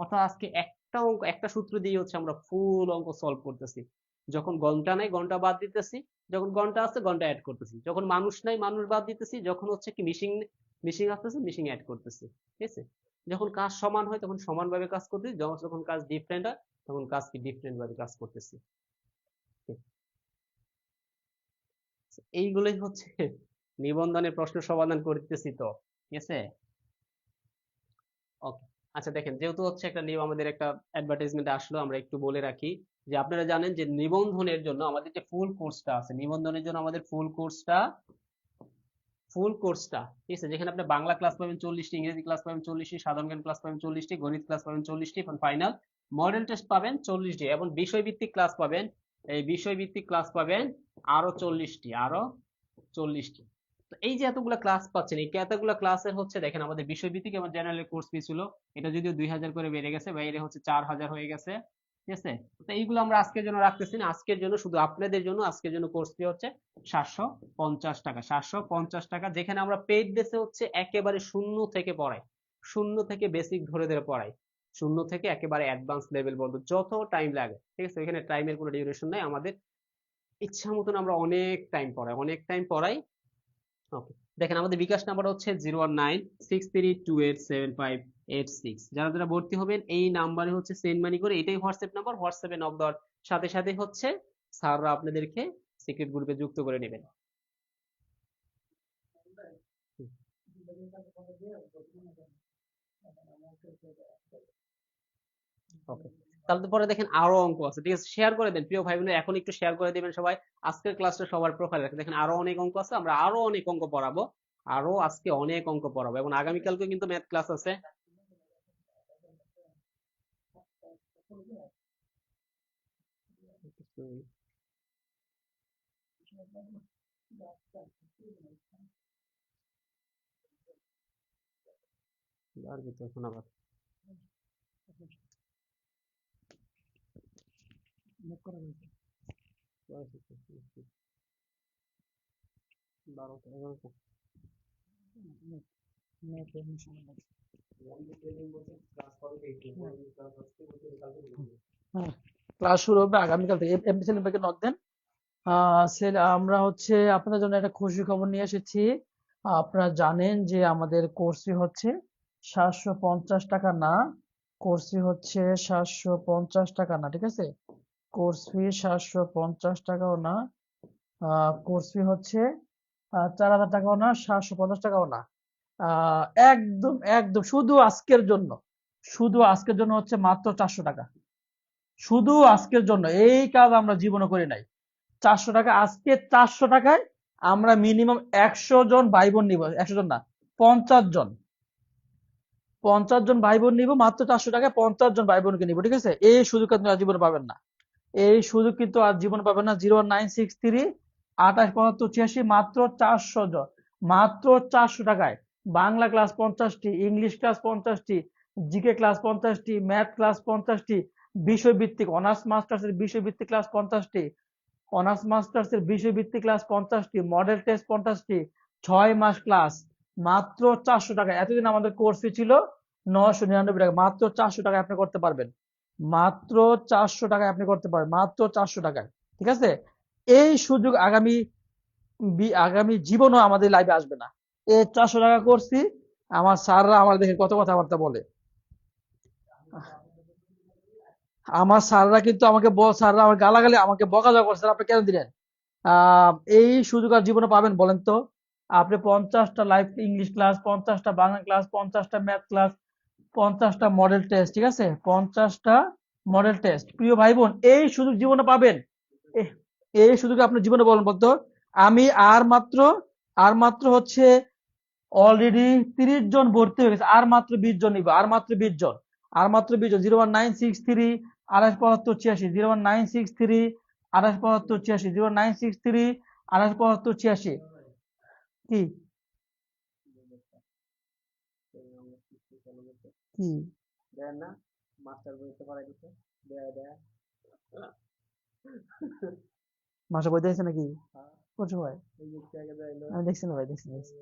অর্থাৎ আজকে একটা অঙ্ক, একটা সূত্র দিয়ে হচ্ছে আমরা ফুল অঙ্ক সলভ করতেছি। যখন ঘন্টা নাই ঘন্টা বাদ দিতেছি, যখন ঘন্টা আছে ঘন্টা অ্যাড করতেছি, যখন মানুষ নাই মানুষ বাদ দিতেছি, যখন হচ্ছে কি মিশিং মিশিং আসতেছে মিশিং অ্যাড করতেছি, ঠিক আছে। যখন কাজ সমান হয় তখন সমানভাবে কাজ করতেছি, যখন কাজ ডিফারেন্ট হয় তখন কাজ কি ডিফারেন্ট ভাবে কাজ করতেছি। এইগুলোই হচ্ছে নিবন্ধনের প্রশ্ন সমাধান করতেছি তো, ঠিক আছে। ওকে, আচ্ছা দেখেন যেহেতু হচ্ছে একটা নিয়ম, আমাদের একটা অ্যাডভার্টাইজমেন্ট আসলো, আমরা একটু বলে রাখি যে আপনারা জানেন যে নিবন্ধনের জন্য আমাদের যে ফুল কোর্সটা আছে, নিবন্ধনের জন্য আমাদের ফুল কোর্সটা ঠিক আছে, যেখানে আপনি বাংলা ক্লাস পাবেন 40টি, ইংরেজি ক্লাস পাবেন 40টি, সাধারণ জ্ঞান ক্লাস পাবেন 40টি, গণিত ক্লাস পাবেন 40টি, এবং ফাইনাল মডেল টেস্ট পাবেন 40টি, এবং বিষয়ভিত্তিক ক্লাস পাবেন, এই বিষয়ভিত্তিক ক্লাস পাবেন আরো 40টি, আরো 40টি। তো এই যে এতগুলা ক্লাস পাচ্ছেন, এই এতগুলা ক্লাসের হচ্ছে দেখেন আমাদের বিষয়ভিত্তিক এবং জেনারেল কোর্স ফি ছিল, এটা যদিও 2000 করে বেড়ে গেছে, বাইরে হচ্ছে 4000 হয়ে গেছে, ঠিক আছে। তো এইগুলো আমরা আজকের জন্য রাখতেছি না, আজকের জন্য শুধু আপনাদের জন্য আজকের জন্য কোর্স ফি হচ্ছে 750 টাকা, 750 টাকা, যেখানে আমরা পেইড বেসে হচ্ছে একেবারে শূন্য থেকে পড়াই, শূন্য থেকে বেসিক ধরে ধরে পড়াই, শূন্য থেকে একেবারে অ্যাডভান্স লেভেল পর্যন্ত যত টাইম লাগে, ঠিক আছে। এখানে টাইমের কোনো ডিউরেশন নাই, আমাদের ইচ্ছা মতন আমরা অনেক টাইম পড়াই। ওকে, দেখেন আমাদের বিকাশ নাম্বার হচ্ছে 01963287586। যারা যারা ভর্তি হবেন এই নাম্বারে হচ্ছে সেন্ড মানি করে, এটাই হোয়াটসঅ্যাপ নাম্বার, হোয়াটসঅ্যাপে নক দেওয়ার সাথে সাথে হচ্ছে স্যাররা আপনাদেরকে সিক্রেট গ্রুপে যুক্ত করে নেবেন। ওকে, তাহলে পরে দেখেন আরো অঙ্ক আছে, ঠিক আছে, শেয়ার করে দেন প্রিয় ভাই বোনেরা, এখন একটু শেয়ার করে দিবেন সবাই। আজকের ক্লাসটা সবার প্রোফাইলে রাখেন, দেখেন আরো অনেক অঙ্ক আছে, আমরা আরো অনেক অঙ্ক পড়াবো, আরো আজকে অনেক অঙ্ক পড়াবো, এবং আগামীকালকে কিন্তু ম্যাথ ক্লাস আছে। আর ভিতরে এখন আবার হ্যাঁ, ক্লাস শুরু হবে আগামীকাল থেকে। এমনি সেলিম ভাইকে নক দেন। আমরা হচ্ছে আপনাদের জন্য একটা খুশি খবর নিয়ে এসেছি। আপনারা জানেন যে আমাদের কোর্স ফি হচ্ছে 750 টাকা না, কোর্স ফি হচ্ছে 750 টাকা না, ঠিক আছে। কোর্স ফি 750 টাকাও না, কোর্স ফি হচ্ছে 4000 টাকাও না, 750 টাকাও না। একদম একদম শুধু আজকের জন্য, শুধু আজকের জন্য হচ্ছে মাত্র 400 টাকা। শুধু আজকের জন্য, এই কাজ আমরা জীবনে করি নাই। 400 টাকা, আজকে 400 টাকায় আমরা মিনিমাম 100 জন ভাই বোন নিব, 100 জন না, 50 জন, 50 জন ভাই বোন নিব মাত্র 400 টাকায়, 50 জন ভাই বোনকে নিব, ঠিক আছে? এই সুযোগ আপনি আর জীবনে পাবেন না, এই সুযোগ কিন্তু আর জীবনে পাবেন না। 01963 2875 86, মাত্র 400 জন, মাত্র 400 টাকায় বাংলা ক্লাস 50টি, ইংলিশ ক্লাস 50টি, জিকে ক্লাস 50টি, ম্যাথ ক্লাস 50টি, বিষয়ভিত্তিক অনার্স মাস্টার্সের বিষয়ভিত্তিক ক্লাস 50টি, অনার্স মাস্টার্সের বিষয়ভিত্তিক ক্লাস 50টি, মডেল টেস্ট 50টি, 6 মাস ক্লাস, মাত্র 400 টাকা। এতদিন আমাদের কোর্স ফি ছিল 999 টাকা, মাত্র 400 টাকায় আপনি করতে পারবেন, মাত্র 400 টাকায় আপনি করতে পারবেন, মাত্র 400 টাকায়, ঠিক আছে? এই সুযোগ আগামী আগামী জীবনও আমাদের লাইফে আসবে না। এই 400 টাকা করছি, আমার স্যাররা আমার দেখে কত কথাবার্তা বলে, আমার স্যাররা কিন্তু আমাকে স্যাররা আমার গালাগালি, আমাকে বকাঝকা করছে, "স্যার, আপনি কেন দিলেন?" এই সুযোগ আর জীবনে পাবেন বলেন তো? আপনি 50টা লাইভ ইংলিশ ক্লাস, 50টা বাংলা ক্লাস, 50টা ম্যাথ ক্লাস, 50টা মডেল টেস্ট, ঠিক আছে? 50টা মডেল টেস্ট, প্রিয় ভাই বোন, এই সুযোগ জীবনে পাবেন। এ- এই সুযোগ আপনি জীবনে বলেন বলতো? আমি আর মাত্র হচ্ছে অলরেডি 30 জন ভর্তি হয়ে গেছে, আর মাত্র 20 জন নিব, আর মাত্র 20 জন, আর মাত্র 20 জন। 01963 2875 86, 01963 2875 86, 01963 2875 86। কি কি মাসে বই দিয়েছে নাকি? কোন সময়? আমি দেখছি না ভাই, দেখছি না, দেখছি।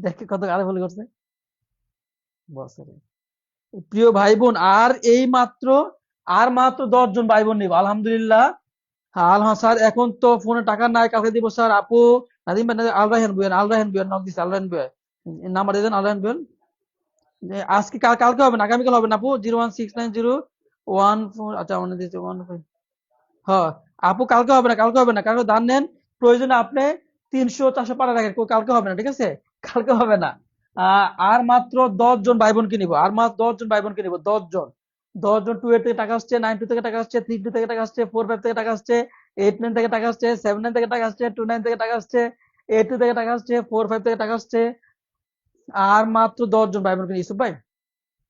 দেখে কত আরো ভুল করছে বছরে। প্রিয় ভাই বোন, আর মাত্র 10 জন ভাই বোন নিব, আলহামদুলিল্লাহ। হ্যাঁ, স্যার, এখন তো ফোনে টাকা নাই, কালকে দিব স্যার। আপু নাদিম ভাই, আল রায়হান বুয়েন, আল রায়হান বুয়েন নক দিছে, আল রায়হান বুয়েন নাম্বার দিয়ে দেন, আল রায়হান বুয়েন। যে আজকে কালকে হবে না, আগামীকাল হবে না আপু? 0169014, আচ্ছা আমার দিয়েছে 15। হ্যাঁ আপু, কালকে হবে না, কালকে হবে না, কালকে ধান নেন, প্রয়োজনে আপনি 300 400 পাঠা রাখেন, কালকে হবে না, ঠিক আছে? কালকে হবে না। আর মাত্র 10 জন ভাই বোনকে নিব, আর মাত্র 10 জন ভাই বোনকে নিব, 10 জন, 10 জন। 2 থেকে টাকা আসছে, 9 থেকে টাকা আসছে, 3 থেকে টাকা আসছে, 4 থেকে টাকা আসছে, 8 থেকে টাকা আসছে, 7 থেকে টাকা আসছে, 2 থেকে টাকা আসছে, 8 থেকে টাকা আসছে, 4 থেকে টাকা আসছে। আর মাত্র 10 জন ভাই বোনকে নিয়ে, ইউসুফ ভাই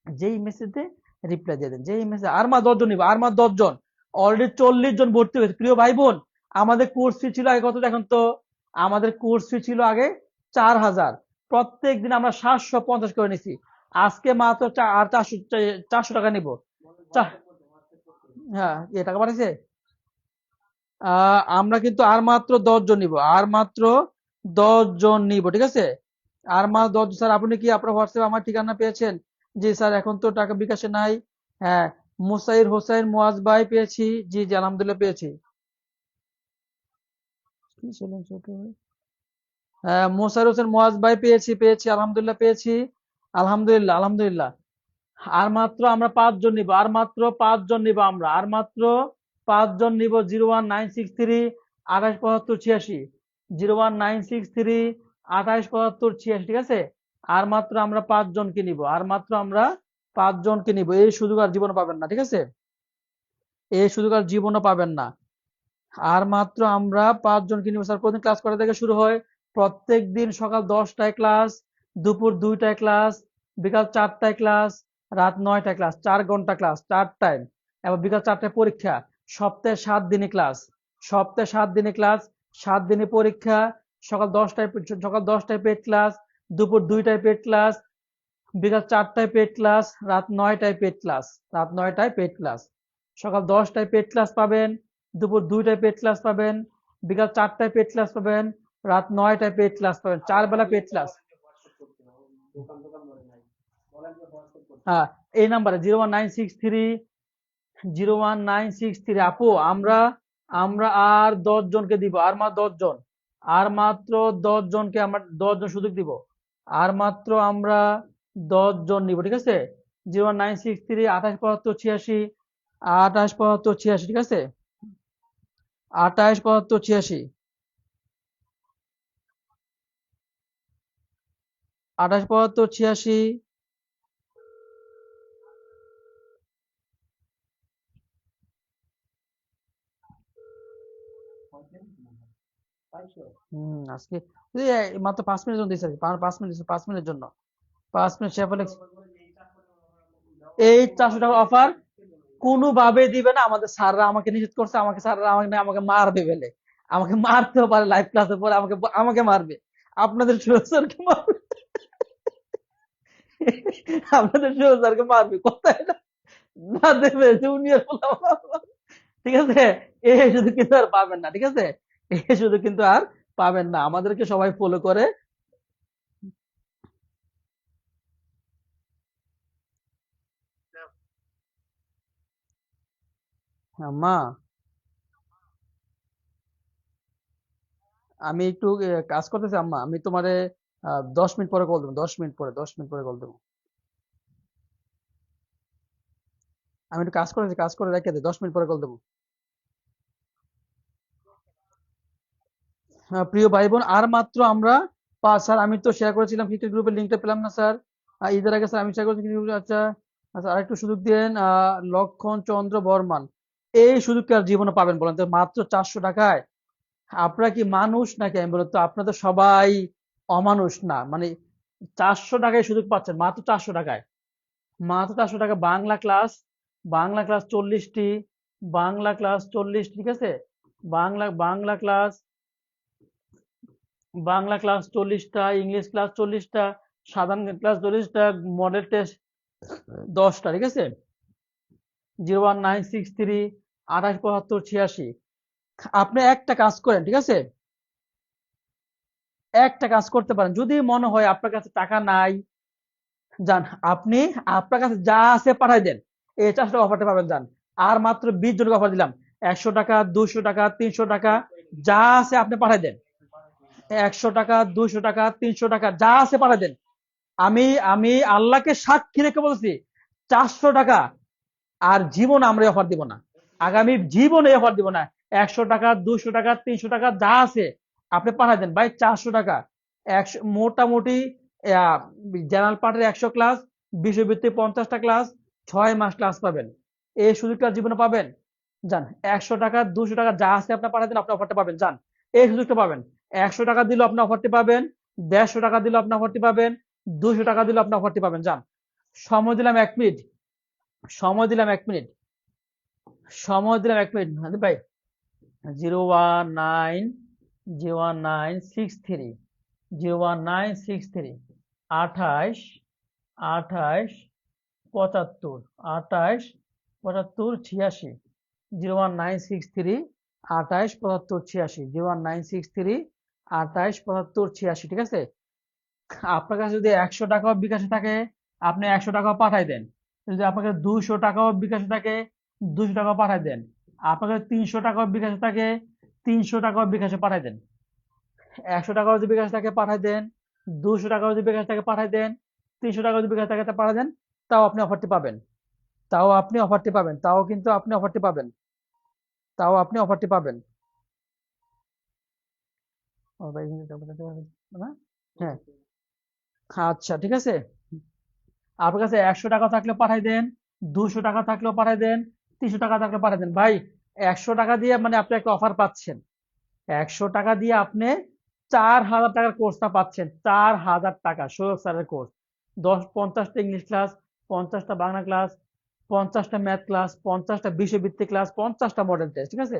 যেই মেসেজে রিপ্লাই দিয়ে দেন, যেই মেসেজ, আর মা 10 জন নিব, আর মা 10 জন। অলরেডি 40 জন ভর্তি হয়েছে, প্রিয় ভাই বোন। আমাদের কোর্স ফি ছিল আগে কত দেখুন তো? আমাদের কোর্স ফি ছিল আগে 4000, প্রত্যেক দিন আমরা 750 করে নিছি। আজকে মাত্র আর 400 টাকা নিব। হ্যাঁ, এ টাকা বাড়াইছে। আমরা কিন্তু আর মাত্র 10 জন নিব, আর মাত্র 10 জন নিব, ঠিক আছে? আর মাত্র 10 জন। স্যার, আপনি কি আপনার হোয়াটসঅ্যাপ আমার ঠিকানা পেয়েছেন? জি স্যার, এখন তো টাকা বিকাশে নাই। হ্যাঁ, মুসাইর হোসেন মুয়াজ ভাই পেয়েছি, জি জি আলহামদুলিল্লাহ পেয়েছি। কি ছিলেন ছোট ভাই? হ্যাঁ, মুসাইর হোসেন মুয়াজ ভাই পেয়েছি, পেয়েছি আলহামদুলিল্লাহ পেয়েছি, আলহামদুলিল্লাহ আলহামদুলিল্লাহ। আর মাত্র আমরা 5 জন নিব, আর মাত্র 5 জন নিব আমরা, আর মাত্র 5 জন নিব। 01963 2875 86, 01963 2875 86, ঠিক আছে? আর মাত্র আমরা 5 জনকে নিব, আর মাত্র আমরা 5 জনকে নিব। এই সুযোগ আর জীবনে পাবেন না, ঠিক আছে? এই সুযোগ আর জীবনে পাবেন না। আর মাত্র আমরা 5 জনকে নিব স্যার। প্রতিদিন ক্লাস কটা থেকে শুরু হয়? প্রত্যেক দিন সকাল 10টায় ক্লাস, দুপুর 2টায় ক্লাস, বিকাল 4টায় ক্লাস, রাত 9টায় ক্লাস, 4 ঘন্টা ক্লাস, 4 টাইম, এবং বিকাল 4টায় পরীক্ষা। সপ্তাহে 7 দিনে ক্লাস, সপ্তাহে 7 দিনে ক্লাস, 7 দিনে পরীক্ষা। সকাল 10টায় পেড ক্লাস, দুপুর 2টায় পেড ক্লাস, বিকাল 4টায় পেড ক্লাস, রাত 9টায় পেড ক্লাস, রাত 9টায় পেড ক্লাস। সকাল 10টায় পেড ক্লাস পাবেন, দুপুর 2টায় পেড ক্লাস পাবেন, বিকাল 4টায় পেড ক্লাস পাবেন, রাত 9টায় পেড ক্লাস পাবেন, 4 বেলা পেড ক্লাস। হ্যাঁ, এই নাম্বারে 01963 আপু, আমরা আমরা আর 10 জনকে দিব, আর মাত্র 10 জন, আর মাত্র 10 জনকে আমরা 10 জন সুযোগ দিব, আর মাত্র আমরা 10 জন নিব, ঠিক আছে? 01963 2875 86 2875 86 ঠিক আছে, 28 75 86 28 75 86। আজকে মাত্র 5 মিনিট জন্য দিয়েছে, 5 মিনিট, 5 মিনিটের জন্য, 5 মিনিট শেফালেক্স এই 400 টাকা অফার কোনোভাবে দিবে না। আমাদের স্যাররা আমাকে নিষেধ করছে, আমাকে স্যাররা আমাকে মারবে বলে, আমাকে মারতেও পারে, লাইভ ক্লাসের পরে আমাকে আমাকে মারবে, আপনাদের স্যারকে মারবে, আপনাদের স্যারকে মারবে, কথা এটা না দেবে জুনিয়র, ঠিক আছে, এ শুধু কিন্তু আর পাবেন না, ঠিক আছে, এ শুধু কিন্তু আর পাবেন না, আমাদেরকে সবাই ফলো করে। আম্মা, আমি একটু কাজ করতেছি আম্মা, আমি তোমারে 10 মিনিট পরে কল দেবো, 10 মিনিট পরে, 10 মিনিট পরে কল দেবো। আমি একটু কাজ করেছি, কাজ করে রেখে দিই, 10 মিনিট পরে কল দেবো। প্রিয় ভাই বোন, আর মাত্র আমরা স্যার আমি তো শেয়ার করেছিলাম ক্রিকেট গ্রুপের লিঙ্কটা পেলাম না স্যার, ঈদের আগে স্যার আমি শেয়ার করেছি ক্রিকেট গ্রুপে, আচ্ছা আচ্ছা আরেকটু সুযোগ দেন, লক্ষণ চন্দ্র বর্মান, এই সুযোগটা আর জীবনে পাবেন বলেন তো, মাত্র 400 টাকায়? আপনারা কি মানুষ নাকি আমি বলতো, আপনাদের সবাই অমানুষ না মানে, 400 টাকায় সুযোগ পাচ্ছেন, মাত্র 400 টাকায়, মাত্র 400 টাকা। বাংলা ক্লাস, বাংলা ক্লাস 40টি, বাংলা ক্লাস 40, ঠিক আছে, বাংলা ক্লাস, বাংলা ক্লাস 40টা, ইংলিশ ক্লাস 40টা, সাধারণ ক্লাস 40টা, মডেল টেস্ট 10টা, ঠিক আছে। 01963 28 75 86। আপনি একটা কাজ করেন, ঠিক আছে, একটা কাজ করতে পারেন, যদি মনে হয় আপনার কাছে টাকা নাই, যান আপনি আপনার কাছে যা আছে পাঠাই দেন, এই 400 টাকা অফারটা পাবেন, যান। আর মাত্র 20 জনকে অফার দিলাম, 100 টাকা, 200 টাকা, 300 টাকা, যা আছে আপনি পাঠাই দেন, 100 টাকা, 200 টাকা, 300 টাকা, যা আছে পাঠাই দেন। আমি আমি আল্লাহকে সাক্ষী রেখে বলছি, 400 টাকা আর জীবন আমরা অফার দিব না, আগামী জীবনে অফার দিব না। 100 টাকা, 200 টাকা, 300 টাকা, যা আছে আপনি পাঠাই দেন ভাই। 400 টাকা, 100 মোটামুটি জেনারেল পার্টের 100 ক্লাস, বিষয়ভিত্তিক 50টা ক্লাস, 6 মাস ক্লাস পাবেন, এই সুযোগটা জীবনে পাবেন, যান। 100 টাকা, 200 টাকা, যা আছে আপনি পাঠাই দেন, আপনি অফারটা পাবেন, যান, এই সুযোগটা পাবেন। 100 টাকা দিলেও আপনি অফারটি পাবেন, 150 টাকা দিলেও আপনি অফারটি পাবেন, 200 টাকা দিলেও আপনি অফারটি পাবেন, যান। সময় দিলাম 1 মিনিট, সময় দিলাম 1 মিনিট, সময় দিলাম 1 মিনিট হানিফ ভাই। 01963 01963 28 28 75 28 75 86, 01963 28 75 86, 01963 28 75 86, ঠিক আছে। আপনার কাছে যদি 100 টাকাও বিকাশে থাকে, আপনি 100 টাকাও পাঠাই দেন, যদি আপনার কাছে 200 টাকাও বিকাশে থাকে, 200 টাকাও পাঠাই দেন, আপনার কাছে 300 টাকাও বিকাশে থাকে, 300 টাকাও বিকাশে পাঠাই দেন, 100 টাকাও যদি বিকাশে থাকে পাঠাই দেন, 200 টাকাও যদি বিকাশে থাকে পাঠাই দেন, 300 টাকাও যদি বিকাশে থাকে তা পাঠাই দেন, তাও আপনি অফারটি পাবেন, তাও আপনি অফারটি পাবেন, তাও কিন্তু আপনি অফারটি পাবেন, তাও আপনি অফারটি পাবেন। ও ভাই, না? হ্যাঁ, আচ্ছা ঠিক আছে, আপনার কাছে 100 টাকা থাকলে পাঠাই দেন, 200 টাকা থাকলেও পাঠাই দেন, 300 টাকা থাকলে পাঠাই দেন ভাই। 100 টাকা দিয়ে মানে আপনি একটা অফার পাচ্ছেন, 100 টাকা দিয়ে আপনি 4,000 টাকার কোর্সটা পাচ্ছেন, 4,000 টাকা সৈয়দ স্যারের কোর্স, 50টা ইংলিশ ক্লাস, 50টা বাংলা ক্লাস, 50টা ম্যাথ ক্লাস, 50টা বিষয়ভিত্তিক ক্লাস, 50টা মডেল টেস্ট, ঠিক আছে।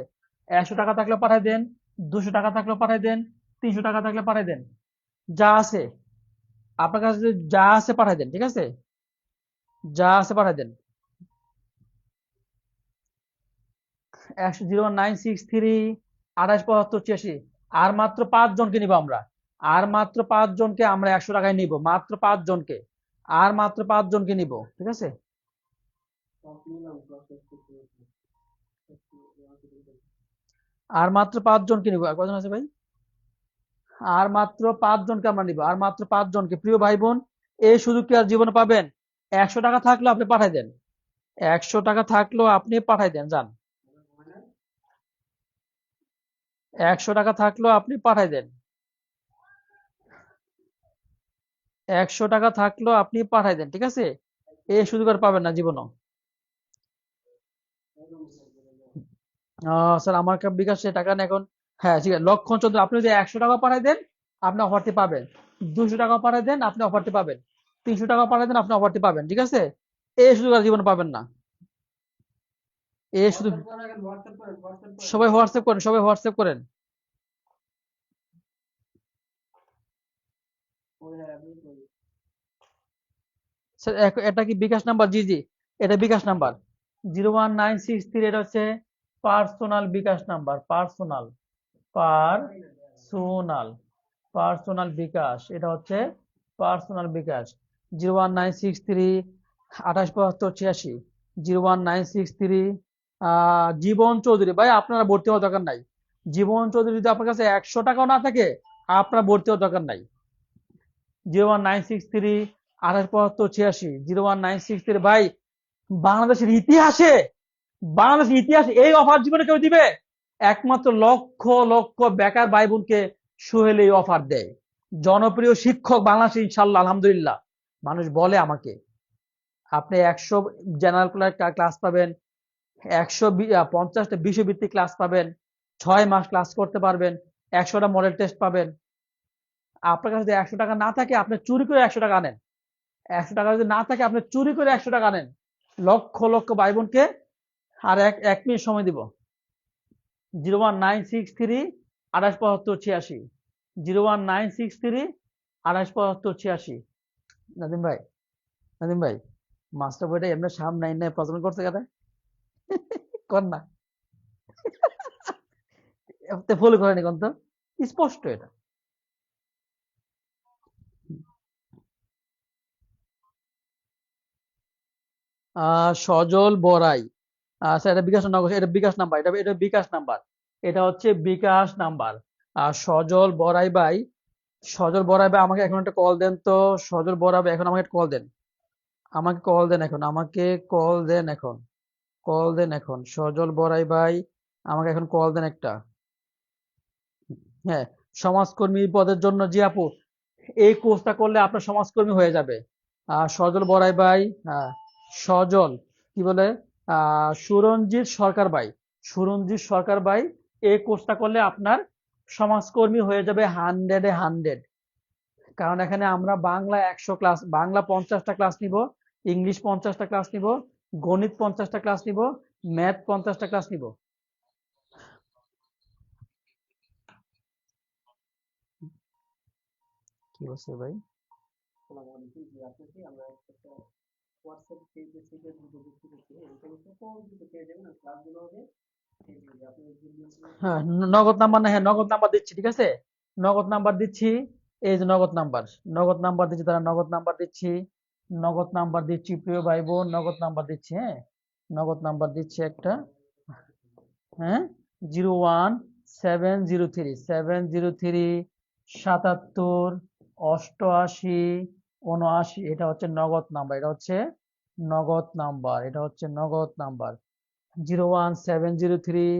100 টাকা থাকলে পাঠাই দেন, 200 টাকা থাকলেও পাঠাই দেন, 300 টাকা থাকলে পাঠাই দেন, যা আছে আপনার কাছে যা আছে পাঠাই দেন, ঠিক আছে, যা আছে পাঠাই দেন। 01963 28 75 86, আর মাত্র 5 জনকে নিব আমরা, আর মাত্র 5 জনকে আমরা 100 টাকায় নিব, মাত্র 5 জনকে, আর মাত্র 5 জনকে নিব, ঠিক আছে। আর মাত্র 5 জনকে নিব, আর কজন আছে ভাই, আর মাত্র 5 জনকে আমরা নিব, আর মাত্র 5 জনকে। প্রিয় ভাই বোন, এই সুযোগ কি আর জীবনে পাবেন? 100 টাকা থাকলো আপনি পাঠাই দেন, 100 টাকা থাকলো আপনি পাঠাই দেন, যান। 100 টাকা থাকলো আপনি পাঠাই দেন, 100 টাকা থাকলো আপনি পাঠাই দেন, ঠিক আছে? এই সুযোগ আর পাবেন না জীবনও। স্যার আমার বিকাশে টাকা নেই এখন। হ্যাঁ ঠিক আছে, লক্ষণ চন্দ্র, আপনি যদি 100 টাকা পাঠাই দেন আপনি অফারটি পাবেন, 200 টাকা পাঠাই দেন আপনি অফারটি পাবেন, 300 টাকা পাঠাই দেন আপনি অফারটি পাবেন, ঠিক আছে? এই সুযোগ আর জীবনে পাবেন না। এ শুধু সবাই হোয়াটসঅ্যাপ করেন, সবাই হোয়াটসঅ্যাপ করেন। স্যার এটা কি বিকাশ নাম্বার? জি জি, এটা বিকাশ নাম্বার 01963, এটা হচ্ছে personal bKash number, personal, personal, personal বিকাশ, এটা হচ্ছে পার্সোনাল বিকাশ। 01963 287586, 01963। জীবন চৌধুরী ভাই, আপনারা ভর্তি হওয়ার দরকার নাই। জীবন চৌধুরী যদি আপনার কাছে 100 টাকাও না থাকে, আপনার ভর্তি হওয়ার দরকার নাই। 01963 287586, 01963 ভাই, বাংলাদেশের ইতিহাসে, বাংলাদেশের ইতিহাসে এই অফার জীবনে কেউ দিবে? একমাত্র লক্ষ লক্ষ বেকার ভাই বোনকে সোহেল এই অফার দেয়। জনপ্রিয় শিক্ষক বাংলাদেশে, ইনশাল্লাহ আলহামদুলিল্লাহ। মানুষ বলে আমাকে, আপনি 100 জেনারেল ক্লাস পাবেন, 150টা বিষয়ভিত্তিক ক্লাস পাবেন, 6 মাস ক্লাস করতে পারবেন, 100টা মডেল টেস্ট পাবেন। আপনার কাছে যদি 100 টাকা না থাকে, আপনি চুরি করে 100 টাকা আনেন। 100 টাকা যদি না থাকে, আপনি চুরি করে 100 টাকা আনেন। লক্ষ লক্ষ ভাই বোনকে। আর এক মিনিট সময় দিব। 01963 287586, 01963 287586। নাদিম ভাই, নাদিম ভাই, মাস্টার বইটা এমনি সামনে নাই প্রচলন করছে কেন? কর না, ফলো করেনি কোন তো, স্পষ্ট এটা। সজল বড়াই, আচ্ছা এটা বিকাশ নগর, এটা বিকাশ নাম্বার, এটা বিকাশ নাম্বার, এটা হচ্ছে বিকাশ নাম্বার। সজল বড়াই ভাই, সজল বড়াই ভাই আমাকে এখন একটা কল দেন তো। সজল বড়াই ভাই এখন আমাকে একটা কল দেন, আমাকে কল দেন এখন, আমাকে কল দেন এখন, কল দেন এখন সজল বড়াই ভাই, আমাকে এখন কল দেন একটা। হ্যাঁ, সমাজকর্মী পদের জন্য, জি আপু, এই কোর্সটা করলে আপনার সমাজকর্মী হয়ে যাবে। সজল বড়াই ভাই, সজল কি বলে, সুরঞ্জিত সরকার ভাই, সুরঞ্জিত সরকার ভাই, এই কোর্সটা করলে আপনার সমাজকর্মী হয়ে যাবে 100-এ 100। কারণ এখানে আমরা বাংলা 100 ক্লাস, বাংলা 50টা ক্লাস নিব, ইংলিশ 50টা ক্লাস নিব, গণিত 50টা ক্লাস নিব, ম্যাথ 50টা ক্লাস নিব। কি বলছে ভাই? হ্যাঁ, নগদ নাম্বার না, হ্যাঁ নগদ নাম্বার দিচ্ছি, ঠিক আছে, নগদ নাম্বার দিচ্ছি। এই যে নগদ নাম্বার, নগদ নাম্বার দিচ্ছি, তারা নগদ নাম্বার দিচ্ছি, নগদ নাম্বার দিচ্ছি প্রিয় ভাই বোন, নগদ নাম্বার দিচ্ছি, হ্যাঁ, নগদ নাম্বার দিচ্ছি একটা। হ্যাঁ, 01703 77 88 79, এটা হচ্ছে নগদ নাম্বার, এটা হচ্ছে নগদ নাম্বার, এটা হচ্ছে নগদ নাম্বার। 01703